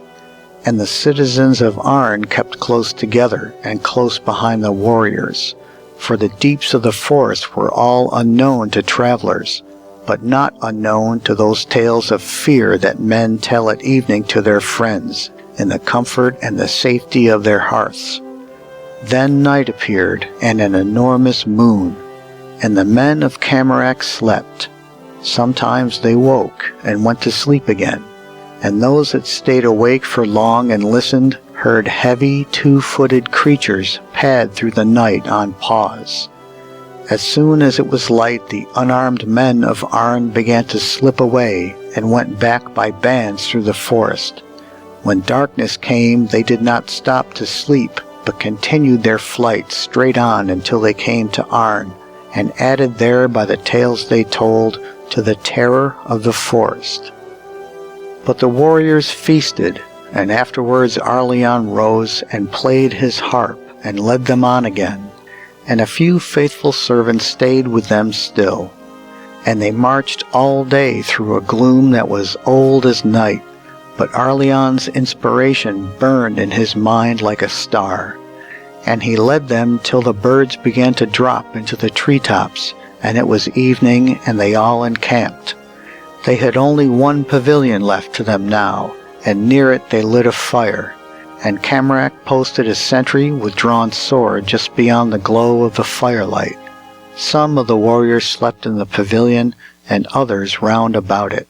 And the citizens of Arn kept close together, and close behind the warriors, for the deeps of the forest were all unknown to travelers, but not unknown to those tales of fear that men tell at evening to their friends, in the comfort and the safety of their hearths. Then night appeared, and an enormous moon, and the men of Camarac slept. Sometimes they woke, and went to sleep again, and those that stayed awake for long and listened heard heavy two-footed creatures pad through the night on paws. As soon as it was light, the unarmed men of Arn began to slip away, and went back by bands through the forest. When darkness came, they did not stop to sleep, but continued their flight straight on until they came to Arn, and added there by the tales they told to the terror of the forest. But the warriors feasted, and afterwards Arleon rose and played his harp, and led them on again, and a few faithful servants stayed with them still. And they marched all day through a gloom that was old as night, but Arleon's inspiration burned in his mind like a star. And he led them till the birds began to drop into the treetops, and it was evening, and they all encamped. They had only one pavilion left to them now, and near it they lit a fire, and Camarac posted a sentry with drawn sword just beyond the glow of the firelight. Some of the warriors slept in the pavilion, and others round about it.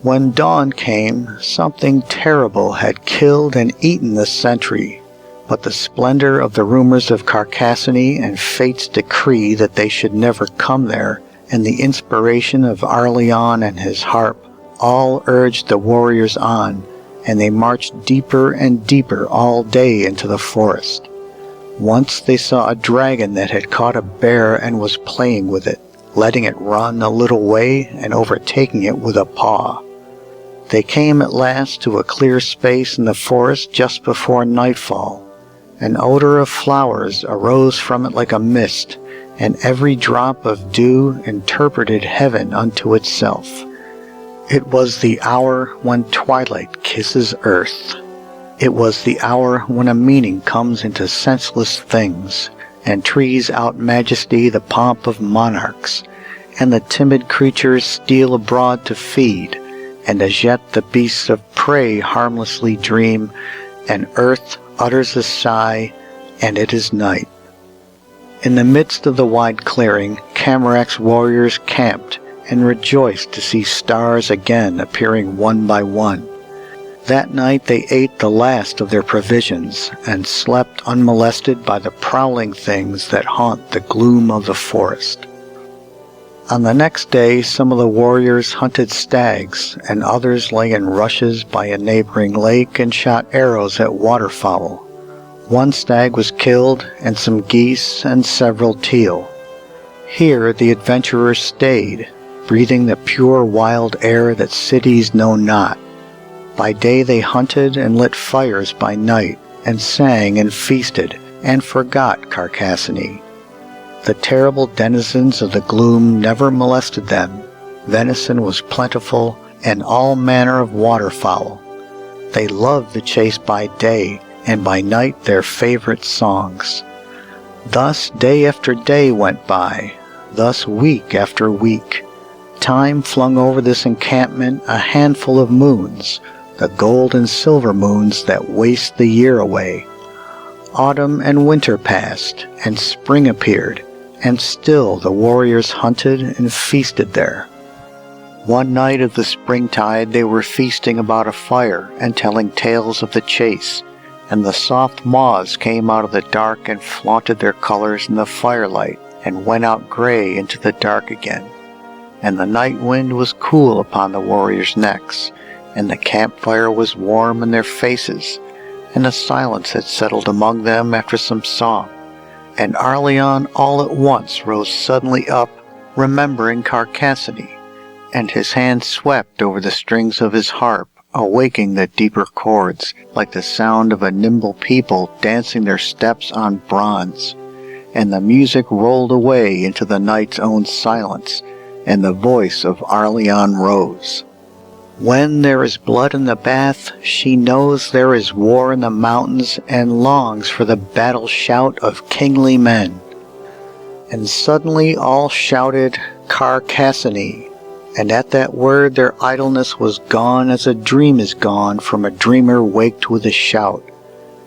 When dawn came, something terrible had killed and eaten the sentry, but the splendor of the rumors of Carcassonne and fate's decree that they should never come there, and the inspiration of Arleon and his harp, all urged the warriors on, and they marched deeper and deeper all day into the forest. Once they saw a dragon that had caught a bear and was playing with it, letting it run a little way and overtaking it with a paw. They came at last to a clear space in the forest just before nightfall. An odor of flowers arose from it like a mist, and every drop of dew interpreted heaven unto itself. It was the hour when twilight kisses earth. It was the hour when a meaning comes into senseless things, and trees out majesty the pomp of monarchs, and the timid creatures steal abroad to feed, and as yet the beasts of prey harmlessly dream, and earth utters a sigh, and it is night. In the midst of the wide clearing, Camarac's warriors camped, and rejoiced to see stars again appearing one by one. That night they ate the last of their provisions, and slept unmolested by the prowling things that haunt the gloom of the forest. On the next day some of the warriors hunted stags, and others lay in rushes by a neighboring lake and shot arrows at waterfowl. One stag was killed, and some geese and several teal. Here the adventurers stayed, breathing the pure wild air that cities know not. By day they hunted and lit fires by night, and sang and feasted, and forgot Carcassonne. The terrible denizens of the gloom never molested them. Venison was plentiful, and all manner of waterfowl. They loved the chase by day, and by night their favorite songs. Thus day after day went by, thus week after week. Time flung over this encampment a handful of moons, the gold and silver moons that waste the year away. Autumn and winter passed, and spring appeared, and still the warriors hunted and feasted there. One night of the springtide they were feasting about a fire and telling tales of the chase, and the soft moths came out of the dark and flaunted their colors in the firelight, and went out gray into the dark again. And the night wind was cool upon the warriors' necks, and the campfire was warm in their faces, and a silence had settled among them after some song. And Arleon all at once rose suddenly up, remembering Carcassonne, and his hand swept over the strings of his harp, awaking the deeper chords, like the sound of a nimble people dancing their steps on bronze. And the music rolled away into the night's own silence, and the voice of Arleon rose. When there is blood in the bath, she knows there is war in the mountains, and longs for the battle shout of kingly men. And suddenly all shouted, Carcassonne, and at that word their idleness was gone as a dream is gone from a dreamer waked with a shout.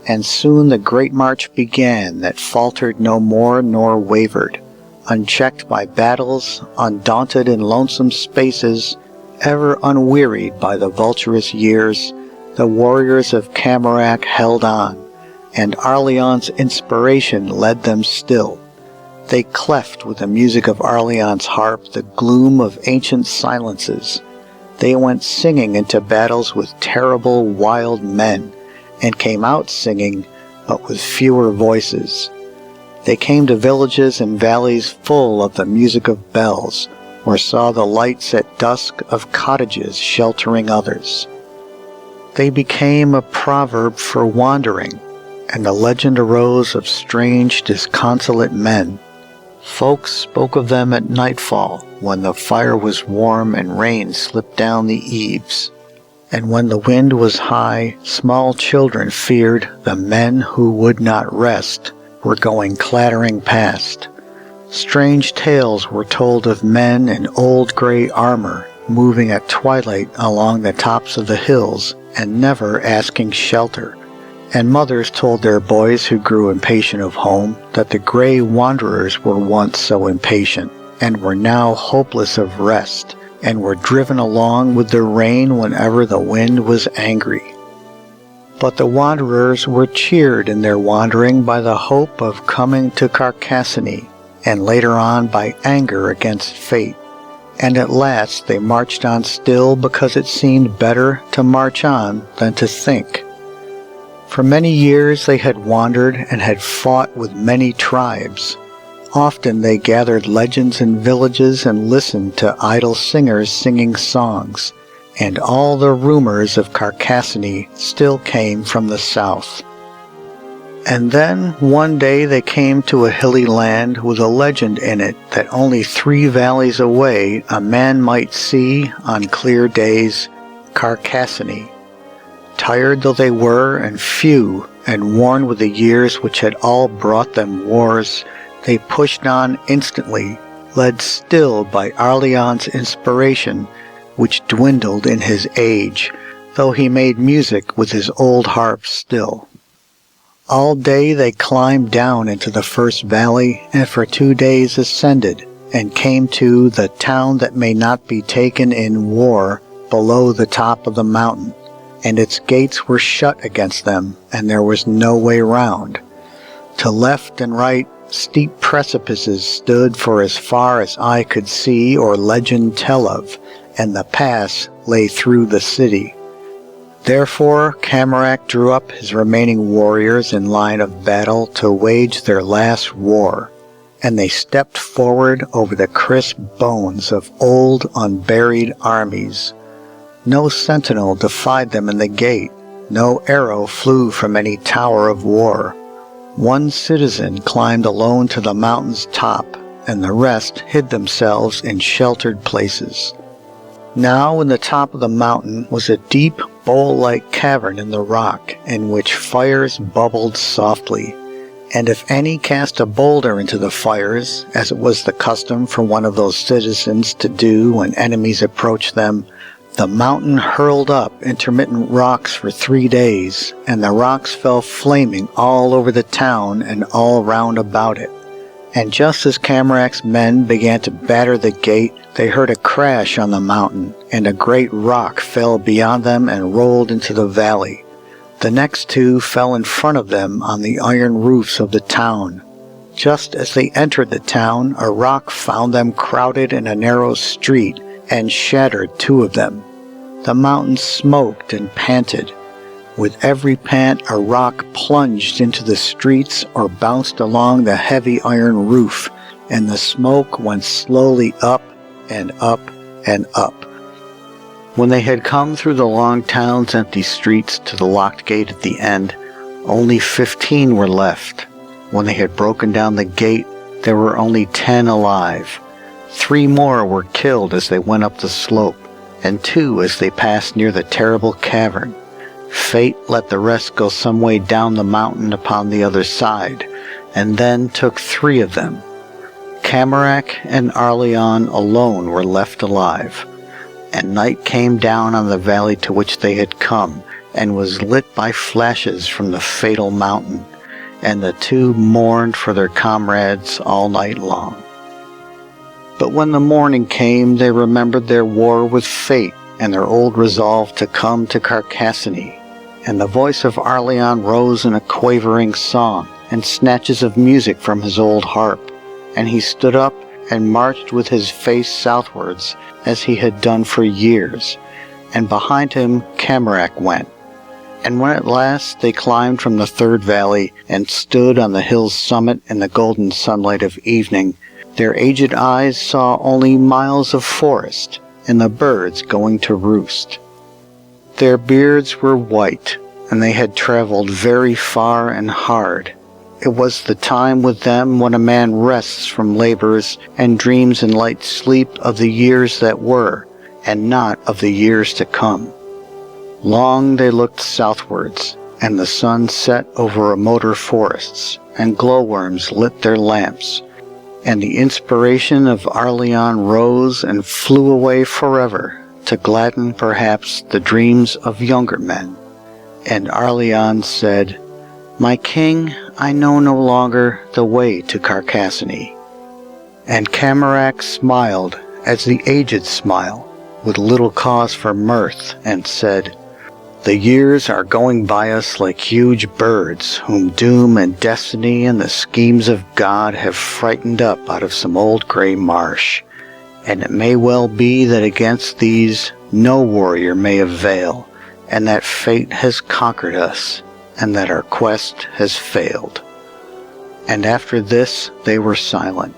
And soon the great march began that faltered no more nor wavered, unchecked by battles, undaunted in lonesome spaces, ever unwearied by the vulturous years. The warriors of Camarac held on, and Arleon's inspiration led them still. They cleft with the music of Arleon's harp the gloom of ancient silences. They went singing into battles with terrible wild men, and came out singing, but with fewer voices. They came to villages and valleys full of the music of bells, or saw the lights at dusk of cottages sheltering others. They became a proverb for wandering, and a legend arose of strange, disconsolate men. Folks spoke of them at nightfall, when the fire was warm and rain slipped down the eaves. And when the wind was high, small children feared the men who would not rest were going clattering past. Strange tales were told of men in old gray armor, moving at twilight along the tops of the hills, and never asking shelter. And mothers told their boys who grew impatient of home that the gray wanderers were once so impatient, and were now hopeless of rest, and were driven along with the rain whenever the wind was angry. But the wanderers were cheered in their wandering by the hope of coming to Carcassonne, and later on by anger against fate. And at last they marched on still because it seemed better to march on than to think. For many years they had wandered and had fought with many tribes. Often they gathered legends in villages and listened to idle singers singing songs, and all the rumors of Carcassonne still came from the south. And then one day they came to a hilly land with a legend in it that only 3 valleys away a man might see, on clear days, Carcassonne. Tired though they were, and few, and worn with the years which had all brought them wars, they pushed on instantly, led still by Arleon's inspiration, which dwindled in his age, though he made music with his old harp still. All day they climbed down into the first valley, and for 2 days ascended, and came to the town that may not be taken in war, below the top of the mountain, and its gates were shut against them, and there was no way round. To left and right, steep precipices stood for as far as eye could see or legend tell of, and the pass lay through the city. Therefore Camarac drew up his remaining warriors in line of battle to wage their last war, and they stepped forward over the crisp bones of old unburied armies. No sentinel defied them in the gate, no arrow flew from any tower of war. One citizen climbed alone to the mountain's top, and the rest hid themselves in sheltered places. Now in the top of the mountain was a deep, bowl-like cavern in the rock, in which fires bubbled softly. And if any cast a boulder into the fires, as it was the custom for one of those citizens to do when enemies approached them, the mountain hurled up intermittent rocks for 3 days, and the rocks fell flaming all over the town and all round about it. And just as Camarac's men began to batter the gate, they heard a crash on the mountain, and a great rock fell beyond them and rolled into the valley. The next 2 fell in front of them on the iron roofs of the town. Just as they entered the town, a rock found them crowded in a narrow street, and shattered 2 of them. The mountain smoked and panted. With every pant a rock plunged into the streets or bounced along the heavy iron roof, and the smoke went slowly up and up and up. When they had come through the long town's empty streets to the locked gate at the end, only 15 were left. When they had broken down the gate, there were only 10 alive. 3 more were killed as they went up the slope, and 2 as they passed near the terrible cavern. Fate let the rest go some way down the mountain upon the other side, and then took 3 of them. Camarac and Arleon alone were left alive, and night came down on the valley to which they had come, and was lit by flashes from the fatal mountain, and the 2 mourned for their comrades all night long. But when the morning came, they remembered their war with fate, and their old resolve to come to Carcassonne, and the voice of Arleon rose in a quavering song, and snatches of music from his old harp, and he stood up and marched with his face southwards, as he had done for years, and behind him Camarac went. And when at last they climbed from the 3rd valley, and stood on the hill's summit in the golden sunlight of evening, their aged eyes saw only miles of forest, and the birds going to roost. Their beards were white, and they had traveled very far and hard. It was the time with them when a man rests from labors and dreams in light sleep of the years that were, and not of the years to come. Long they looked southwards, and the sun set over remoter forests, and glowworms lit their lamps, and the inspiration of Arleon rose and flew away forever, to gladden perhaps the dreams of younger men. And Arleon said, "My king, I know no longer the way to Carcassonne." And Camarac smiled as the aged smile, with little cause for mirth, and said, "The years are going by us like huge birds, whom doom and destiny and the schemes of God have frightened up out of some old gray marsh. And it may well be that against these no warrior may avail, and that fate has conquered us, and that our quest has failed." And after this they were silent.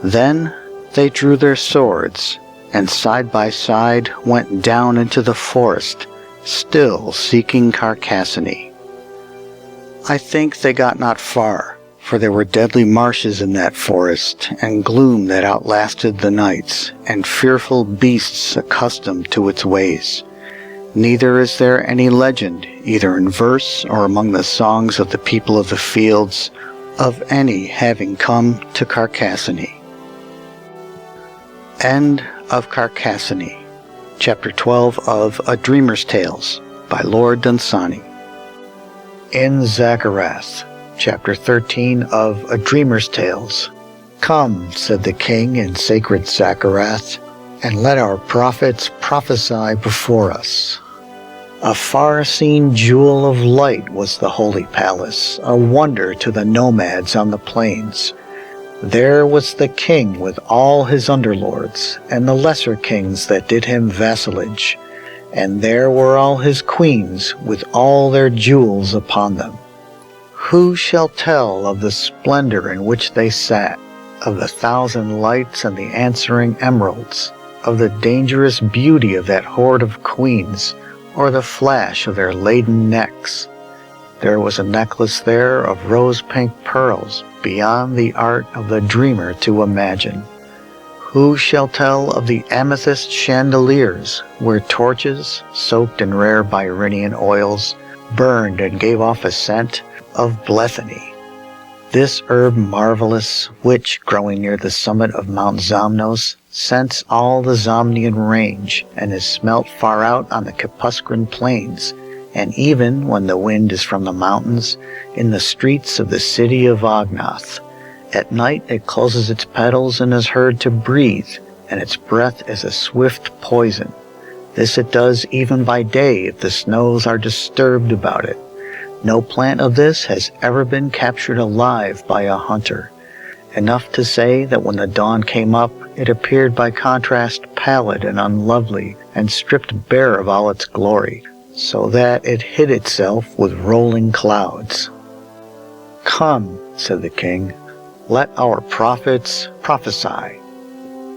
Then they drew their swords, and side by side went down into the forest, still seeking Carcassonne. I think they got not far, for there were deadly marshes in that forest, and gloom that outlasted the nights, and fearful beasts accustomed to its ways. Neither is there any legend, either in verse or among the songs of the people of the fields, of any having come to Carcassonne. End of Carcassonne. Chapter 12 of A Dreamer's Tales by Lord Dunsany. In Zaggarath. Chapter 13 of A Dreamer's Tales. "Come," said the king in sacred Zaggarath, "and let our prophets prophesy before us." A far-seen jewel of light was the holy palace, a wonder to the nomads on the plains. There was the king with all his underlords, and the lesser kings that did him vassalage, and there were all his queens with all their jewels upon them. Who shall tell of the splendor in which they sat, of the thousand lights and the answering emeralds, of the dangerous beauty of that horde of queens, or the flash of their laden necks? There was a necklace there of rose-pink pearls, beyond the art of the dreamer to imagine. Who shall tell of the amethyst chandeliers, where torches, soaked in rare Byrrhenian oils, burned and gave off a scent of blethany? This herb marvelous, which, growing near the summit of Mount Zamnos, scents all the Zamnian range, and is smelt far out on the Capuscran plains, and even, when the wind is from the mountains, in the streets of the city of Ognoth. At night it closes its petals and is heard to breathe, and its breath is a swift poison. This it does even by day if the snows are disturbed about it. No plant of this has ever been captured alive by a hunter. Enough to say that when the dawn came up, it appeared by contrast pallid and unlovely, and stripped bare of all its glory, so that it hid itself with rolling clouds. "Come," said the king, "let our prophets prophesy."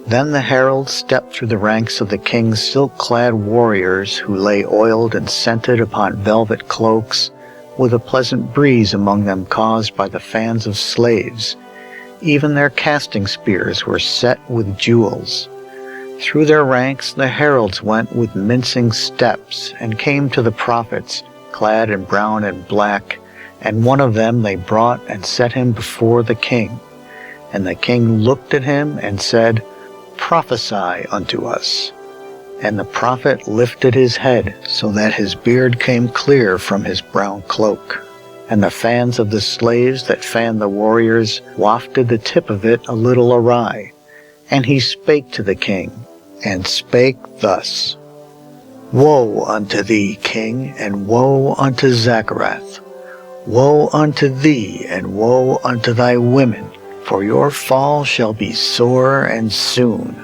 Then the herald stepped through the ranks of the king's silk-clad warriors, who lay oiled and scented upon velvet cloaks, with a pleasant breeze among them caused by the fans of slaves. Even their casting spears were set with jewels. Through their ranks the heralds went with mincing steps, and came to the prophets, clad in brown and black, and one of them they brought and set him before the king. And the king looked at him and said, "Prophesy unto us." And the prophet lifted his head, so that his beard came clear from his brown cloak. And the fans of the slaves that fanned the warriors wafted the tip of it a little awry. And he spake to the king, and spake thus: "Woe unto thee, king, and woe unto Zaggarath! Woe unto thee, and woe unto thy women, for your fall shall be sore and soon.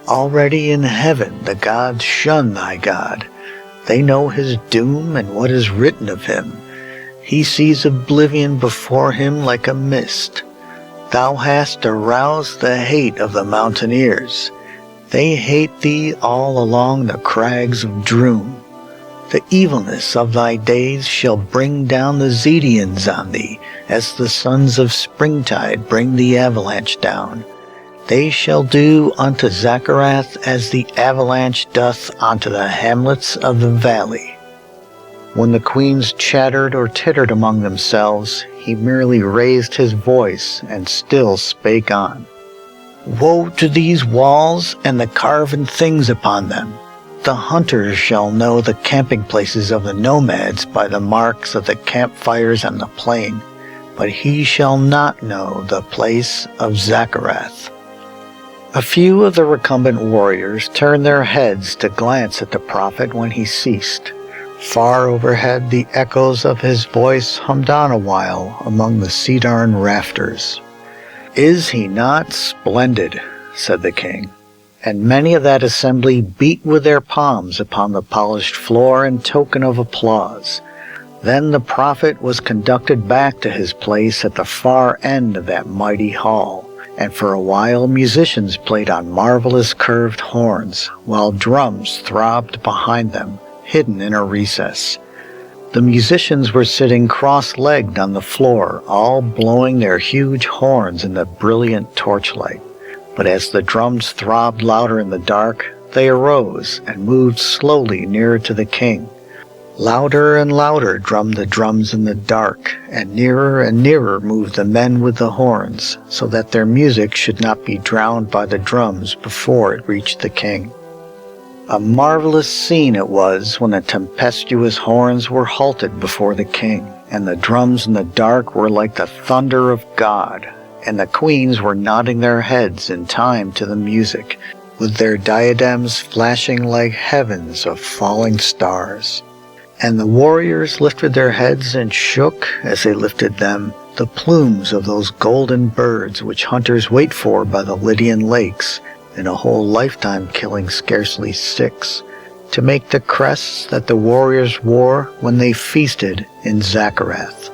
Already in heaven the gods shun thy God. They know his doom and what is written of him. He sees oblivion before him like a mist. Thou hast aroused the hate of the mountaineers. They hate thee all along the crags of Droom. The evilness of thy days shall bring down the Zedians on thee, as the sons of springtide bring the avalanche down. They shall do unto Zaggarath as the avalanche doth unto the hamlets of the valley." When the queens chattered or tittered among themselves, he merely raised his voice and still spake on. "Woe to these walls and the carven things upon them! The hunters shall know the camping places of the nomads by the marks of the campfires on the plain, but he shall not know the place of Zaggarath." A few of the recumbent warriors turned their heads to glance at the prophet when he ceased. Far overhead, the echoes of his voice hummed on a while among the cedarn rafters. "Is he not splendid?" said the king. And many of that assembly beat with their palms upon the polished floor in token of applause. Then the prophet was conducted back to his place at the far end of that mighty hall, and for a while musicians played on marvelous curved horns, while drums throbbed behind them, hidden in a recess. The musicians were sitting cross-legged on the floor, all blowing their huge horns in the brilliant torchlight. But as the drums throbbed louder in the dark, they arose and moved slowly nearer to the king. Louder and louder drummed the drums in the dark, and nearer moved the men with the horns, so that their music should not be drowned by the drums before it reached the king. A marvelous scene it was when the tempestuous horns were halted before the king, and the drums in the dark were like the thunder of God, and the queens were nodding their heads in time to the music, with their diadems flashing like heavens of falling stars. And the warriors lifted their heads and shook, as they lifted them, the plumes of those golden birds which hunters wait for by the Lydian lakes, in a whole lifetime killing scarcely 6, to make the crests that the warriors wore when they feasted in Zaccarath.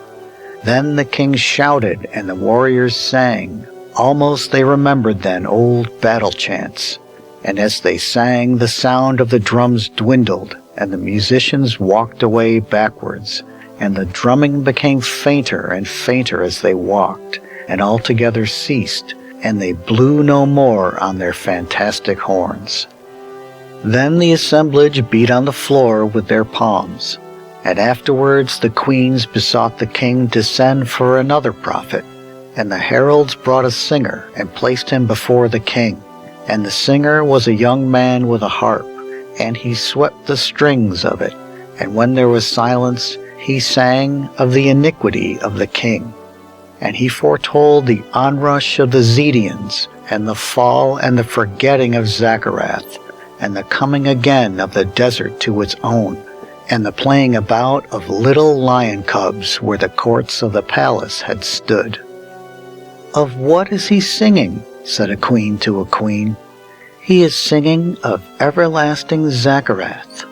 Then the king shouted, and the warriors sang. Almost they remembered then old battle chants, and as they sang, the sound of the drums dwindled, and the musicians walked away backwards, and the drumming became fainter and fainter as they walked, and altogether ceased, and they blew no more on their fantastic horns. Then the assemblage beat on the floor with their palms, and afterwards the queens besought the king to send for another prophet, and the heralds brought a singer and placed him before the king, and the singer was a young man with a harp, and he swept the strings of it, and when there was silence, he sang of the iniquity of the king. And he foretold the onrush of the Zedians, and the fall and the forgetting of Zaccarath, and the coming again of the desert to its own, and the playing about of little lion cubs where the courts of the palace had stood. "Of what is he singing?" said a queen to a queen. "He is singing of everlasting Zaccarath."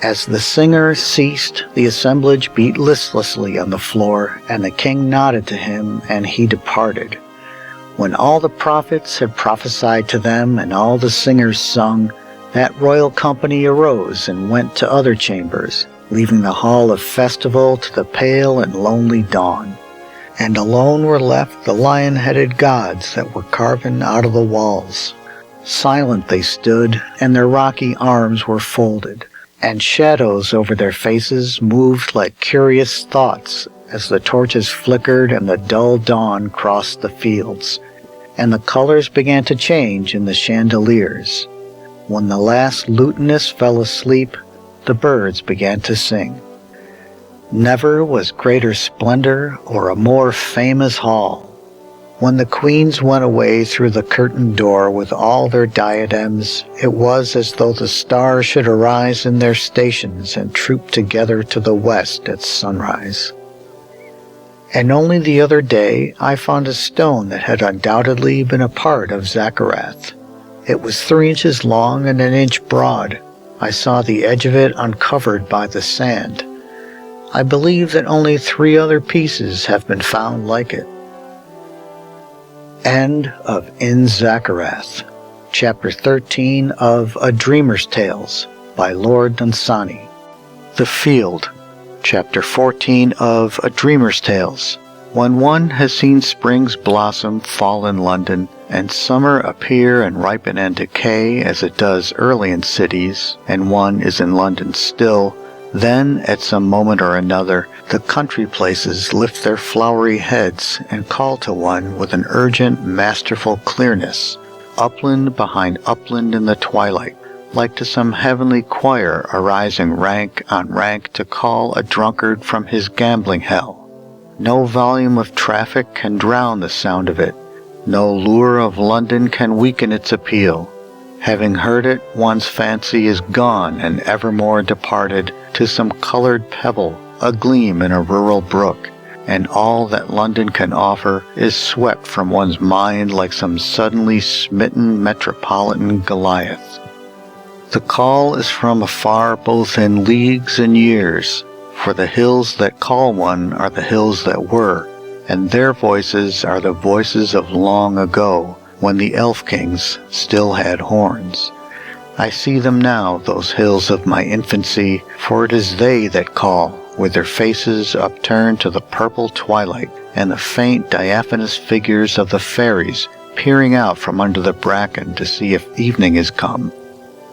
As the singer ceased, the assemblage beat listlessly on the floor, and the king nodded to him, and he departed. When all the prophets had prophesied to them, and all the singers sung, that royal company arose and went to other chambers, leaving the hall of festival to the pale and lonely dawn. And alone were left the lion-headed gods that were carven out of the walls. Silent they stood, and their rocky arms were folded, and shadows over their faces moved like curious thoughts as the torches flickered and the dull dawn crossed the fields, and the colors began to change in the chandeliers. When the last lutanist fell asleep, the birds began to sing. Never was greater splendor or a more famous hall. When the queens went away through the curtained door with all their diadems, it was as though the stars should arise in their stations and troop together to the west at sunrise. And only the other day I found a stone that had undoubtedly been a part of Zaccarath. It was 3 inches long and 1 inch broad. I saw the edge of it uncovered by the sand. I believe that only 3 other pieces have been found like it. End of In Zaccarath, Chapter 13 of A Dreamer's Tales by Lord Dunsany. The Field, Chapter 14 of A Dreamer's Tales. When one has seen spring's blossom fall in London, and summer appear and ripen and decay as it does early in cities, and one is in London still, then, at some moment or another, the country places lift their flowery heads and call to one with an urgent, masterful clearness, upland behind upland in the twilight, like to some heavenly choir arising rank on rank to call a drunkard from his gambling hell. No volume of traffic can drown the sound of it, No lure of London can weaken its appeal. Having heard it, one's fancy is gone and evermore departed to some colored pebble, a gleam in a rural brook, and all that London can offer is swept from one's mind like some suddenly smitten metropolitan Goliath. The call is from afar both in leagues and years, for the hills that call one are the hills that were, and their voices are the voices of long ago, when the elf kings still had horns. I see them now, those hills of my infancy, for it is they that call, with their faces upturned to the purple twilight, and the faint diaphanous figures of the fairies peering out from under the bracken to see if evening is come.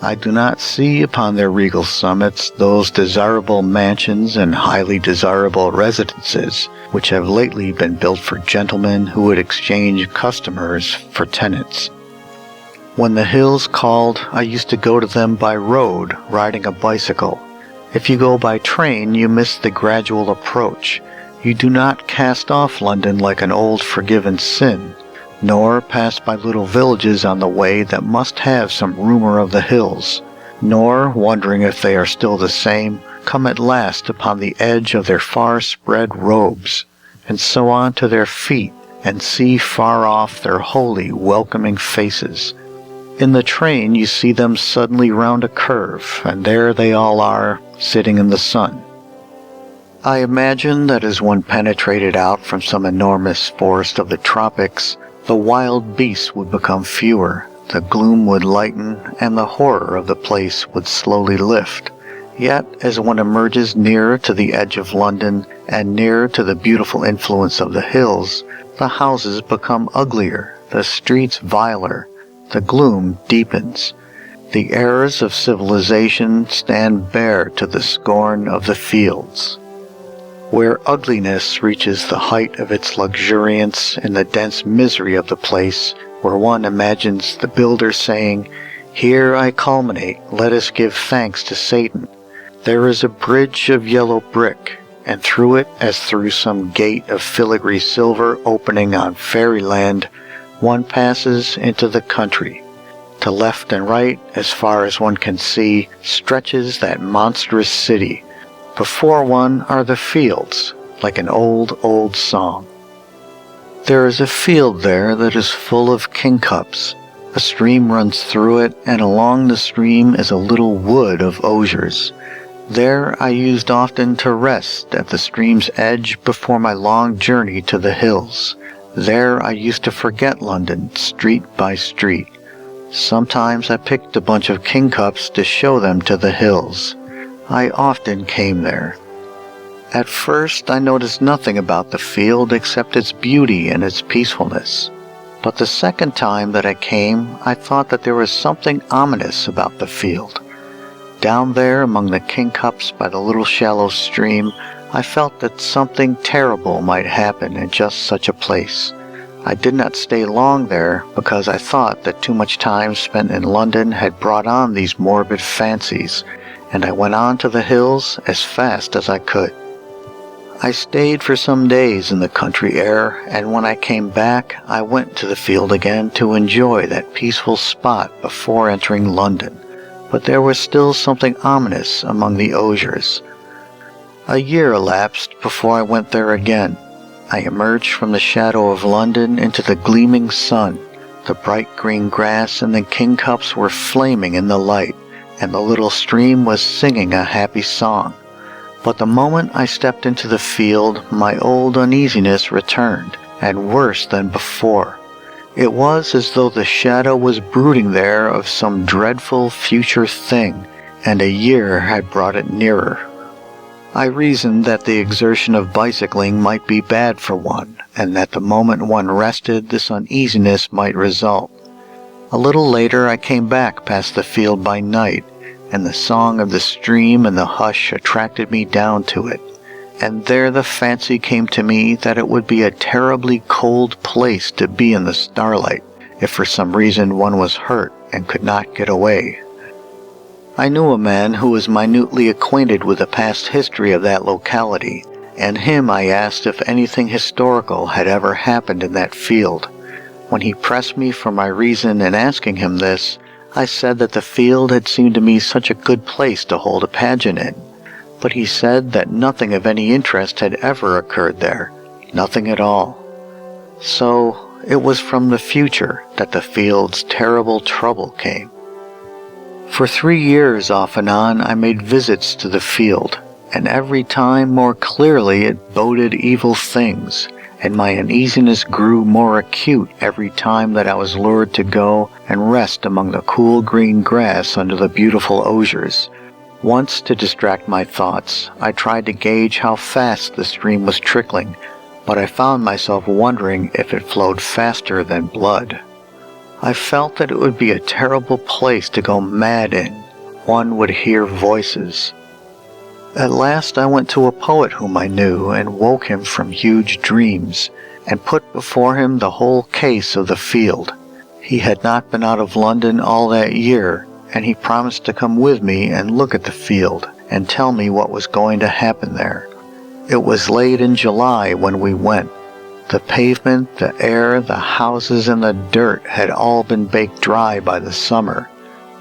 I do not see upon their regal summits those desirable mansions and highly desirable residences which have lately been built for gentlemen who would exchange customers for tenants. When the hills called, I used to go to them by road, riding a bicycle. If you go by train, you miss the gradual approach. You do not cast off London like an old forgiven sin, nor pass by little villages on the way that must have some rumor of the hills, nor, wondering if they are still the same, come at last upon the edge of their far-spread robes, and so on to their feet, and see far off their holy, welcoming faces. In the train you see them suddenly round a curve, and there they all are, sitting in the sun. I imagine that as one penetrated out from some enormous forest of the tropics, the wild beasts would become fewer, the gloom would lighten, and the horror of the place would slowly lift. Yet, as one emerges nearer to the edge of London, and nearer to the beautiful influence of the hills, the houses become uglier, the streets viler, the gloom deepens. The errors of civilization stand bare to the scorn of the fields. Where ugliness reaches the height of its luxuriance in the dense misery of the place, where one imagines the builder saying, "Here I culminate, let us give thanks to Satan," there is a bridge of yellow brick, and through it, as through some gate of filigree silver opening on fairyland, one passes into the country. To left and right, as far as one can see, stretches that monstrous city. Before one are the fields, like an old, old song. There is a field there that is full of kingcups. A stream runs through it, and along the stream is a little wood of osiers. There I used often to rest at the stream's edge before my long journey to the hills. There I used to forget London, street by street. Sometimes I picked a bunch of kingcups to show them to the hills. I often came there. At first I noticed nothing about the field except its beauty and its peacefulness. But the second time that I came, I thought that there was something ominous about the field. Down there among the kingcups by the little shallow stream, I felt that something terrible might happen in just such a place. I did not stay long there because I thought that too much time spent in London had brought on these morbid fancies, and I went on to the hills as fast as I could. I stayed for some days in the country air, and when I came back, I went to the field again to enjoy that peaceful spot before entering London. But there was still something ominous among the osiers. A year elapsed before I went there again. I emerged from the shadow of London into the gleaming sun. The bright green grass and the kingcups were flaming in the light, and the little stream was singing a happy song. But the moment I stepped into the field, my old uneasiness returned, and worse than before. It was as though the shadow was brooding there of some dreadful future thing, and a year had brought it nearer. I reasoned that the exertion of bicycling might be bad for one, and that the moment one rested, this uneasiness might result. A little later I came back past the field by night, and the song of the stream and the hush attracted me down to it. And there the fancy came to me that it would be a terribly cold place to be in the starlight, if for some reason one was hurt and could not get away. I knew a man who was minutely acquainted with the past history of that locality, and him I asked if anything historical had ever happened in that field. When he pressed me for my reason in asking him this, I said that the field had seemed to me such a good place to hold a pageant in. But he said that nothing of any interest had ever occurred there, nothing at all. So it was from the future that the field's terrible trouble came. For 3 years off and on I made visits to the field, and every time more clearly it boded evil things, and my uneasiness grew more acute every time that I was lured to go and rest among the cool green grass under the beautiful osiers. Once, to distract my thoughts, I tried to gauge how fast the stream was trickling, but I found myself wondering if it flowed faster than blood. I felt that it would be a terrible place to go mad in. One would hear voices. At last I went to a poet whom I knew and woke him from huge dreams, and put before him the whole case of the field. He had not been out of London all that year, and he promised to come with me and look at the field, and tell me what was going to happen there. It was late in July when we went. The pavement, the air, the houses, and the dirt had all been baked dry by the summer.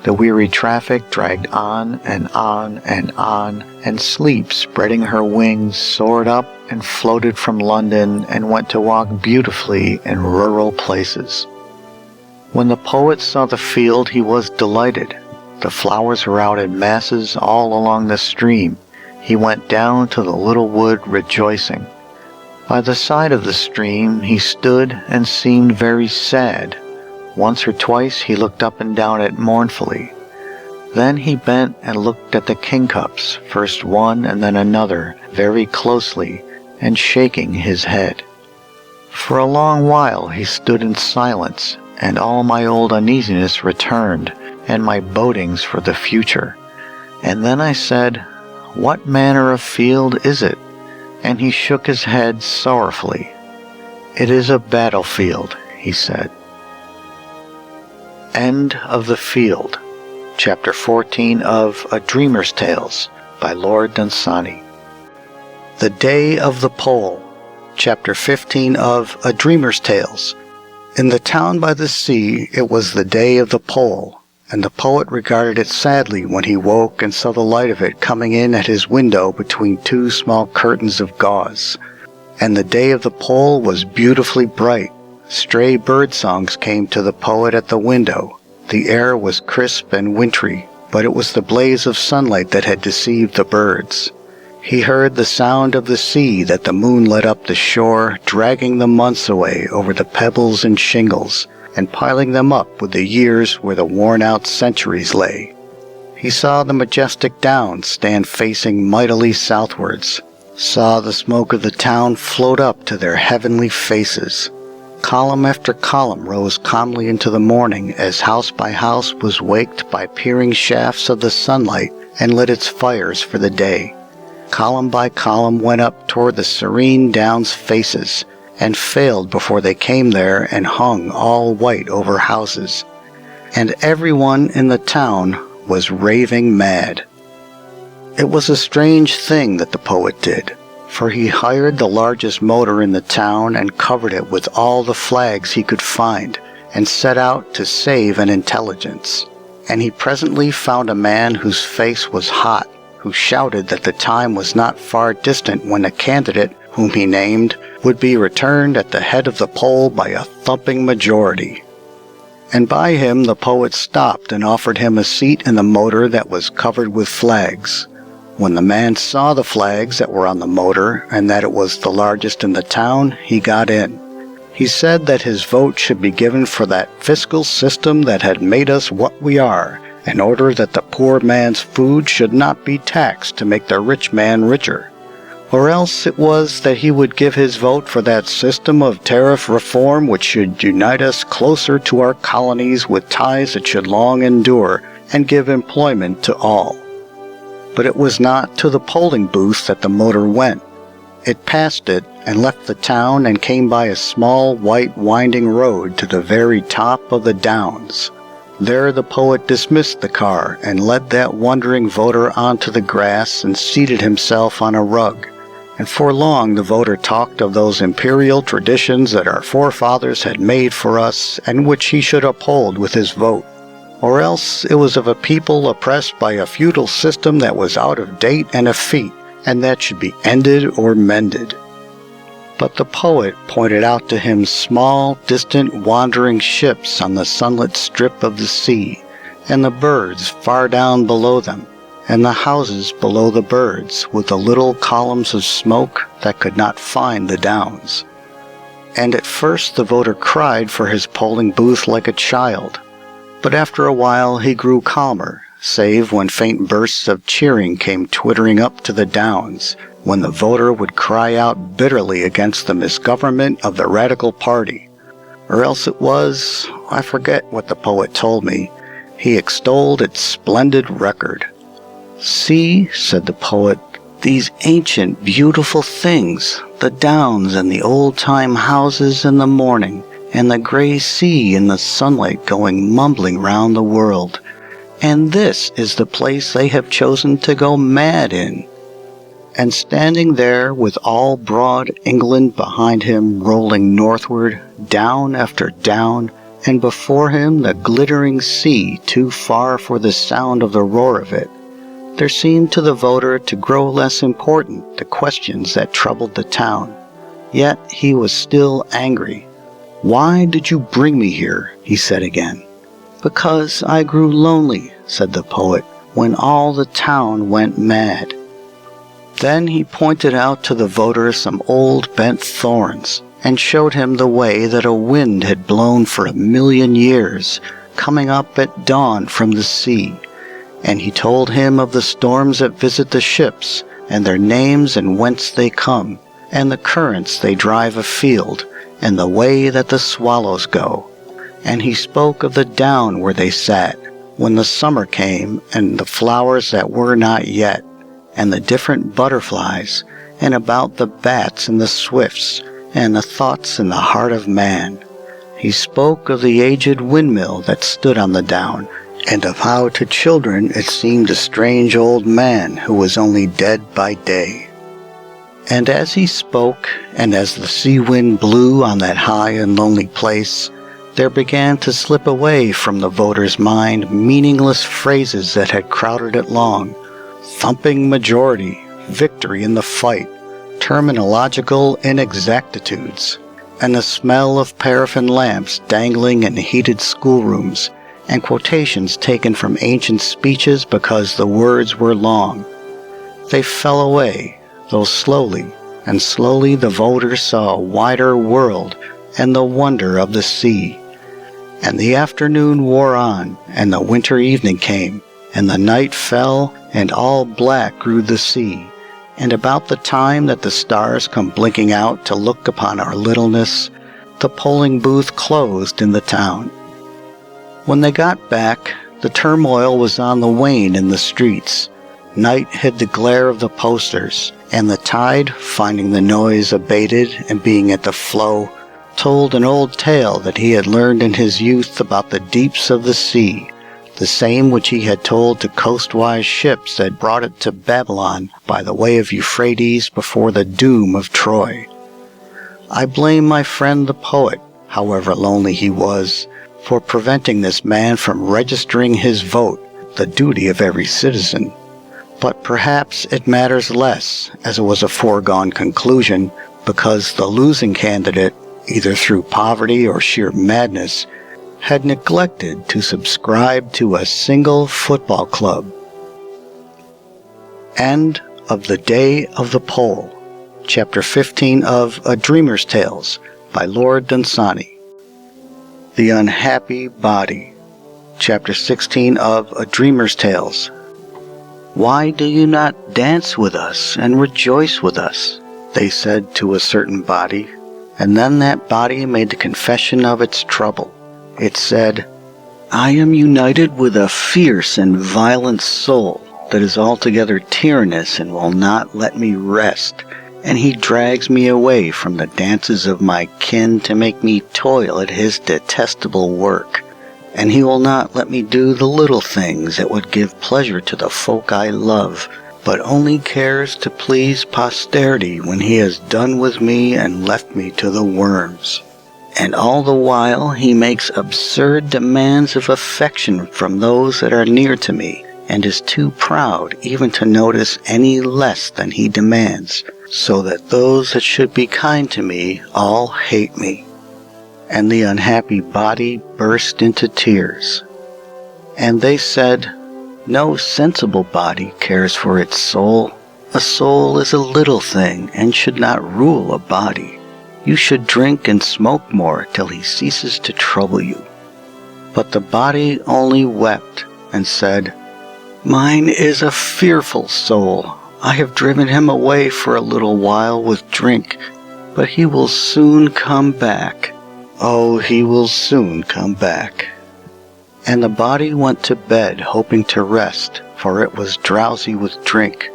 The weary traffic dragged on and on and on, and sleep, spreading her wings, soared up and floated from London and went to walk beautifully in rural places. When the poet saw the field, he was delighted. The flowers were out in masses all along the stream. He went down to the little wood rejoicing. By the side of the stream he stood and seemed very sad. Once or twice he looked up and down it mournfully. Then he bent and looked at the kingcups, first one and then another, very closely, and shaking his head. For a long while he stood in silence, and all my old uneasiness returned, and my bodings for the future. And then I said, "What manner of field is it?" And he shook his head sorrowfully. "It is a battlefield," he said. End of the Field, Chapter 14 of A Dreamer's Tales by Lord Dunsany. The Day of the Pole, Chapter 15 of A Dreamer's Tales. In the town by the sea it was the day of the pole, and the poet regarded it sadly when he woke and saw the light of it coming in at his window between 2 small curtains of gauze. And the day of the pole was beautifully bright. Stray bird songs came to the poet at the window. The air was crisp and wintry, but it was the blaze of sunlight that had deceived the birds. He heard the sound of the sea that the moon led up the shore, dragging the months away over the pebbles and shingles, and piling them up with the years where the worn-out centuries lay. He saw the majestic downs stand facing mightily southwards, saw the smoke of the town float up to their heavenly faces. Column after column rose calmly into the morning as house by house was waked by peering shafts of the sunlight and lit its fires for the day. Column by column went up toward the serene downs faces, and failed before they came there and hung all white over houses. And everyone in the town was raving mad. It was a strange thing that the poet did, for he hired the largest motor in the town and covered it with all the flags he could find, and set out to save an intelligence. And he presently found a man whose face was hot, who shouted that the time was not far distant when a candidate, whom he named, would be returned at the head of the poll by a thumping majority. And by him the poet stopped and offered him a seat in the motor that was covered with flags. When the man saw the flags that were on the motor, and that it was the largest in the town, he got in. He said that his vote should be given for that fiscal system that had made us what we are, in order that the poor man's food should not be taxed to make the rich man richer. Or else it was that he would give his vote for that system of tariff reform which should unite us closer to our colonies with ties that should long endure, and give employment to all. But it was not to the polling booth that the motor went. It passed it and left the town and came by a small white winding road to the very top of the downs. There the poet dismissed the car and led that wondering voter onto the grass and seated himself on a rug. And for long the voter talked of those imperial traditions that our forefathers had made for us and which he should uphold with his vote. Or else it was of a people oppressed by a feudal system that was out of date and effete, and that should be ended or mended. But the poet pointed out to him small, distant, wandering ships on the sunlit strip of the sea, and the birds far down below them, and the houses below the birds with the little columns of smoke that could not find the downs. And at first the voter cried for his polling booth like a child, but after a while he grew calmer, save when faint bursts of cheering came twittering up to the downs, when the voter would cry out bitterly against the misgovernment of the radical party. Or else it was, I forget what the poet told me, he extolled its splendid record. "See," said the poet, "these ancient, beautiful things, the downs and the old-time houses in the morning, and the gray sea in the sunlight going mumbling round the world. And this is the place they have chosen to go mad in." And standing there with all broad England behind him rolling northward, down after down, and before him the glittering sea too far for the sound of the roar of it, there seemed to the voter to grow less important the questions that troubled the town. Yet he was still angry. "Why did you bring me here?" he said again. "Because I grew lonely," said the poet, "when all the town went mad." Then he pointed out to the voter some old bent thorns, and showed him the way that a wind had blown for 1,000,000 years, coming up at dawn from the sea. And he told him of the storms that visit the ships, and their names and whence they come, and the currents they drive afield, and the way that the swallows go. And he spoke of the down where they sat, when the summer came, and the flowers that were not yet, and the different butterflies, and about the bats and the swifts, and the thoughts in the heart of man. He spoke of the aged windmill that stood on the down, and of how to children it seemed a strange old man who was only dead by day. And as he spoke, and as the sea wind blew on that high and lonely place, there began to slip away from the voter's mind meaningless phrases that had crowded it long: thumping majority, victory in the fight, terminological inexactitudes, and the smell of paraffin lamps dangling in heated schoolrooms, and quotations taken from ancient speeches because the words were long. They fell away, though slowly, and slowly the voter saw a wider world and the wonder of the sea. And the afternoon wore on, and the winter evening came, and the night fell, and all black grew the sea. And about the time that the stars come blinking out to look upon our littleness, the polling booth closed in the town. When they got back, the turmoil was on the wane in the streets. Night hid the glare of the posters, and the tide, finding the noise abated and being at the flow, told an old tale that he had learned in his youth about the deeps of the sea, the same which he had told to coastwise ships that brought it to Babylon by the way of Euphrates before the doom of Troy. I blame my friend the poet, however lonely he was, for preventing this man from registering his vote, the duty of every citizen. But perhaps it matters less, as it was a foregone conclusion, because the losing candidate, either through poverty or sheer madness, had neglected to subscribe to a single football club. End of The Day of the Poll, Chapter 15 of A Dreamer's Tales by Lord Dunsany. The Unhappy Body, Chapter 16 of A Dreamer's Tales. "Why do you not dance with us and rejoice with us?" they said to a certain body, and then that body made the confession of its trouble. It said, "I am united with a fierce and violent soul that is altogether tyrannous and will not let me rest, and he drags me away from the dances of my kin to make me toil at his detestable work, and he will not let me do the little things that would give pleasure to the folk I love, but only cares to please posterity when he has done with me and left me to the worms. And all the while he makes absurd demands of affection from those that are near to me, and is too proud even to notice any less than he demands, so that those that should be kind to me all hate me." And the unhappy body burst into tears. And they said, "No sensible body cares for its soul. A soul is a little thing and should not rule a body. You should drink and smoke more till he ceases to trouble you." But the body only wept and said, "Mine is a fearful soul. I have driven him away for a little while with drink, but he will soon come back. Oh, he will soon come back." And the body went to bed hoping to rest, for it was drowsy with drink.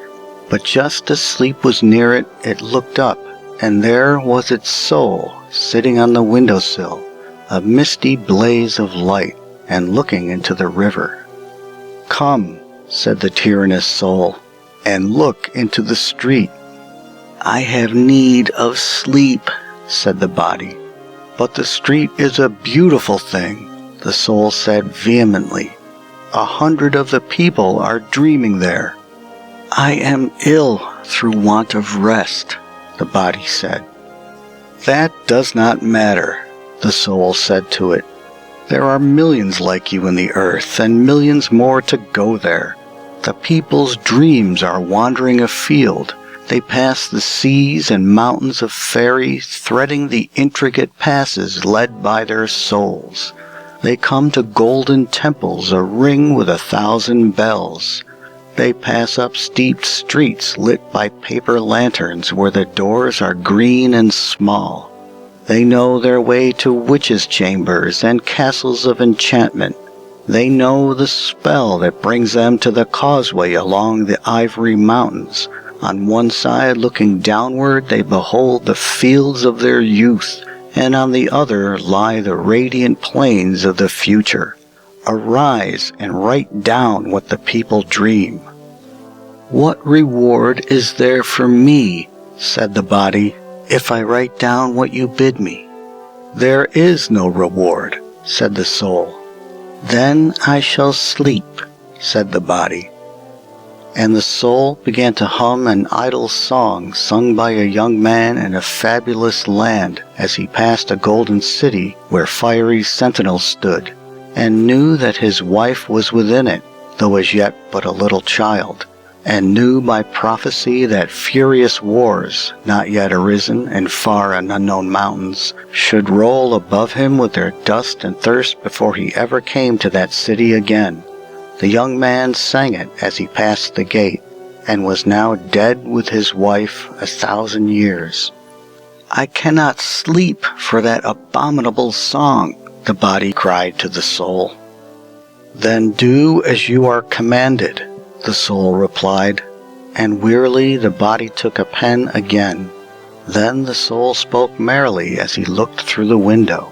But just as sleep was near it, it looked up, and there was its soul sitting on the windowsill, a misty blaze of light, and looking into the river. "Come," said the tyrannous soul, "and look into the street." "I have need of sleep," said the body. "But the street is a beautiful thing," the soul said vehemently. "100 of the people are dreaming there." "I am ill through want of rest," the body said. "That does not matter," the soul said to it. "There are millions like you in the earth, and millions more to go there. The people's dreams are wandering afield. They pass the seas and mountains of fairy, threading the intricate passes led by their souls. They come to golden temples a-ring with 1,000 bells. They pass up steep streets lit by paper lanterns where the doors are green and small. They know their way to witches' chambers and castles of enchantment. They know the spell that brings them to the causeway along the ivory mountains. On one side, looking downward, they behold the fields of their youth, and on the other lie the radiant plains of the future. Arise and write down what the people dream." "What reward is there for me," said the body, "if I write down what you bid me?" "There is no reward," said the soul. "Then I shall sleep," said the body. And the soul began to hum an idle song sung by a young man in a fabulous land as he passed a golden city where fiery sentinels stood, and knew that his wife was within it, though as yet but a little child, and knew by prophecy that furious wars, not yet arisen in far and unknown mountains, should roll above him with their dust and thirst before he ever came to that city again. The young man sang it as he passed the gate, and was now dead with his wife 1,000 years. "I cannot sleep for that abominable song," the body cried to the soul. "Then do as you are commanded," the soul replied, and wearily the body took a pen again. Then the soul spoke merrily as he looked through the window.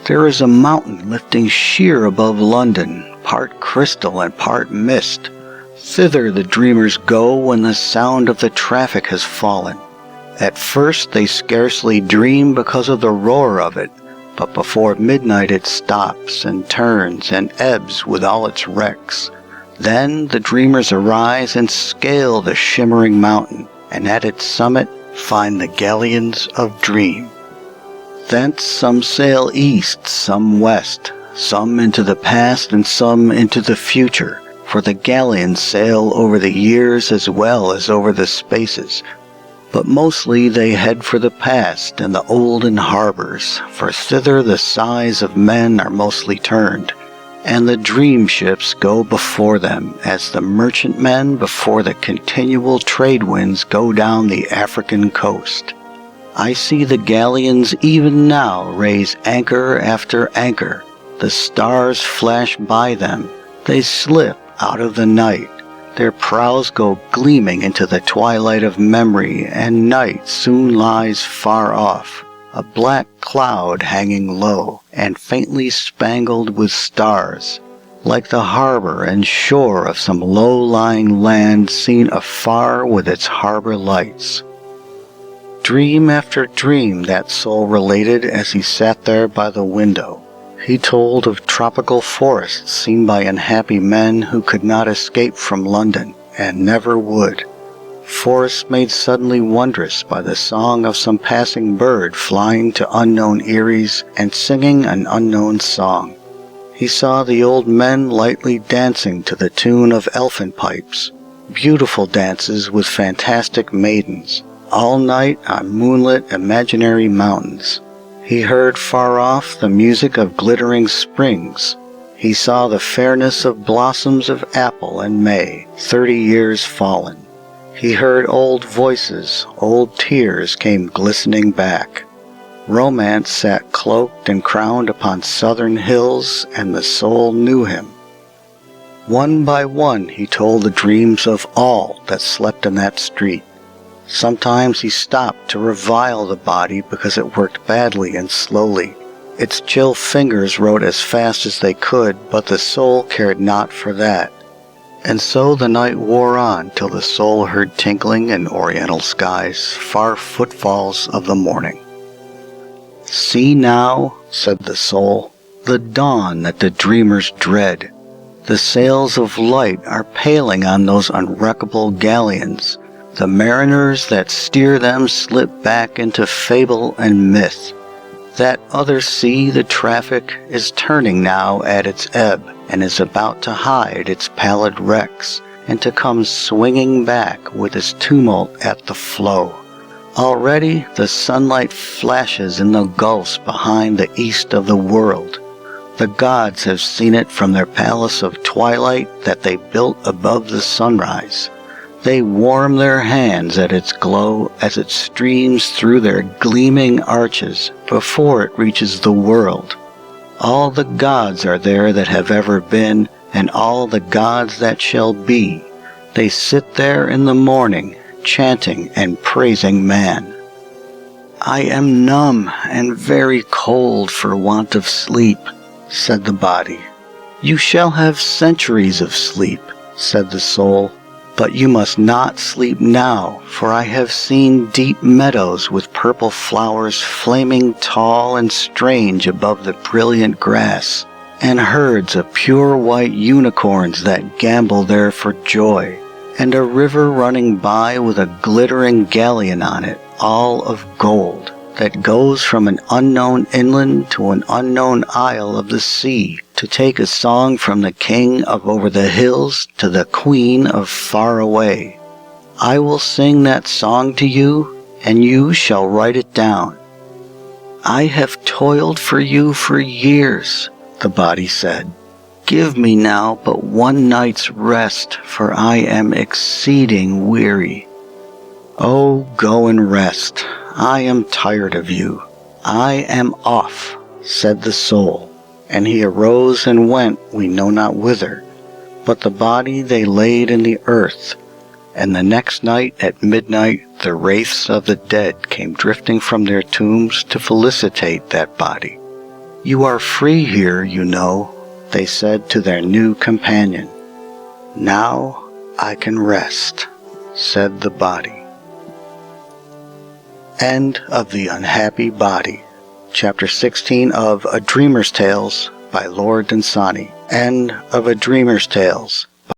"There is a mountain lifting sheer above London, part crystal and part mist. Thither the dreamers go when the sound of the traffic has fallen. At first they scarcely dream because of the roar of it, but before midnight it stops and turns and ebbs with all its wrecks. Then the dreamers arise and scale the shimmering mountain, and at its summit find the galleons of dream. Thence some sail east, some west, some into the past and some into the future, for the galleons sail over the years as well as over the spaces. But mostly they head for the past and the olden harbors, for thither the sighs of men are mostly turned, and the dream ships go before them as the merchantmen before the continual trade winds go down the African coast. I see the galleons even now raise anchor after anchor. The stars flash by them. They slip out of the night. Their prows go gleaming into the twilight of memory, and night soon lies far off, a black cloud hanging low, and faintly spangled with stars. like the harbor and shore of some low-lying land seen afar with its harbor lights. Dream after dream that soul related as he sat there by the window. He told of tropical forests seen by unhappy men who could not escape from London, and never would. Forests made suddenly wondrous by the song of some passing bird flying to unknown eyries and singing an unknown song. He saw the old men lightly dancing to the tune of elfin pipes, beautiful dances with fantastic maidens, all night on moonlit imaginary mountains. He heard far off the music of glittering springs. He saw the fairness of blossoms of apple and May, 30 years fallen. He heard old voices, old tears came glistening back. Romance sat cloaked and crowned upon southern hills, and the soul knew him. One by one he told the dreams of all that slept in that street. Sometimes he stopped to revile the body because it worked badly and slowly. Its chill fingers wrote as fast as they could, but the soul cared not for that. And so the night wore on till the soul heard tinkling in oriental skies far footfalls of the morning. "See now," said the soul, "the dawn that the dreamers dread. The sails of light are paling on those unwreckable galleons. The mariners that steer them slip back into fable and myth. That other sea, the traffic, is turning now at its ebb, and is about to hide its pallid wrecks, and to come swinging back with its tumult at the flow. Already the sunlight flashes in the gulfs behind the east of the world. The gods have seen it from their palace of twilight that they built above the sunrise. They warm their hands at its glow as it streams through their gleaming arches before it reaches the world. All the gods are there that have ever been, and all the gods that shall be. They sit there in the morning, chanting and praising man. I am numb and very cold for want of sleep, said the body. You shall have centuries of sleep, said the soul. But you must not sleep now, for I have seen deep meadows with purple flowers flaming tall and strange above the brilliant grass, and herds of pure white unicorns that gambol there for joy, and a river running by with a glittering galleon on it, all of gold, that goes from an unknown inland to an unknown isle of the sea, to take a song from the king of over the hills to the queen of far away. I will sing that song to you, and you shall write it down. I have toiled for you for years, the body said. Give me now but one night's rest, for I am exceeding weary. Oh, go and rest. I am tired of you. I am off, said the soul. And he arose and went, we know not whither, but the body they laid in the earth. And the next night at midnight the wraiths of the dead came drifting from their tombs to felicitate that body. You are free here, you know, they said to their new companion. Now I can rest, said the body. End of The Unhappy Body. Chapter 16 of A Dreamer's Tales by Lord Dunsany. End of A Dreamer's Tales.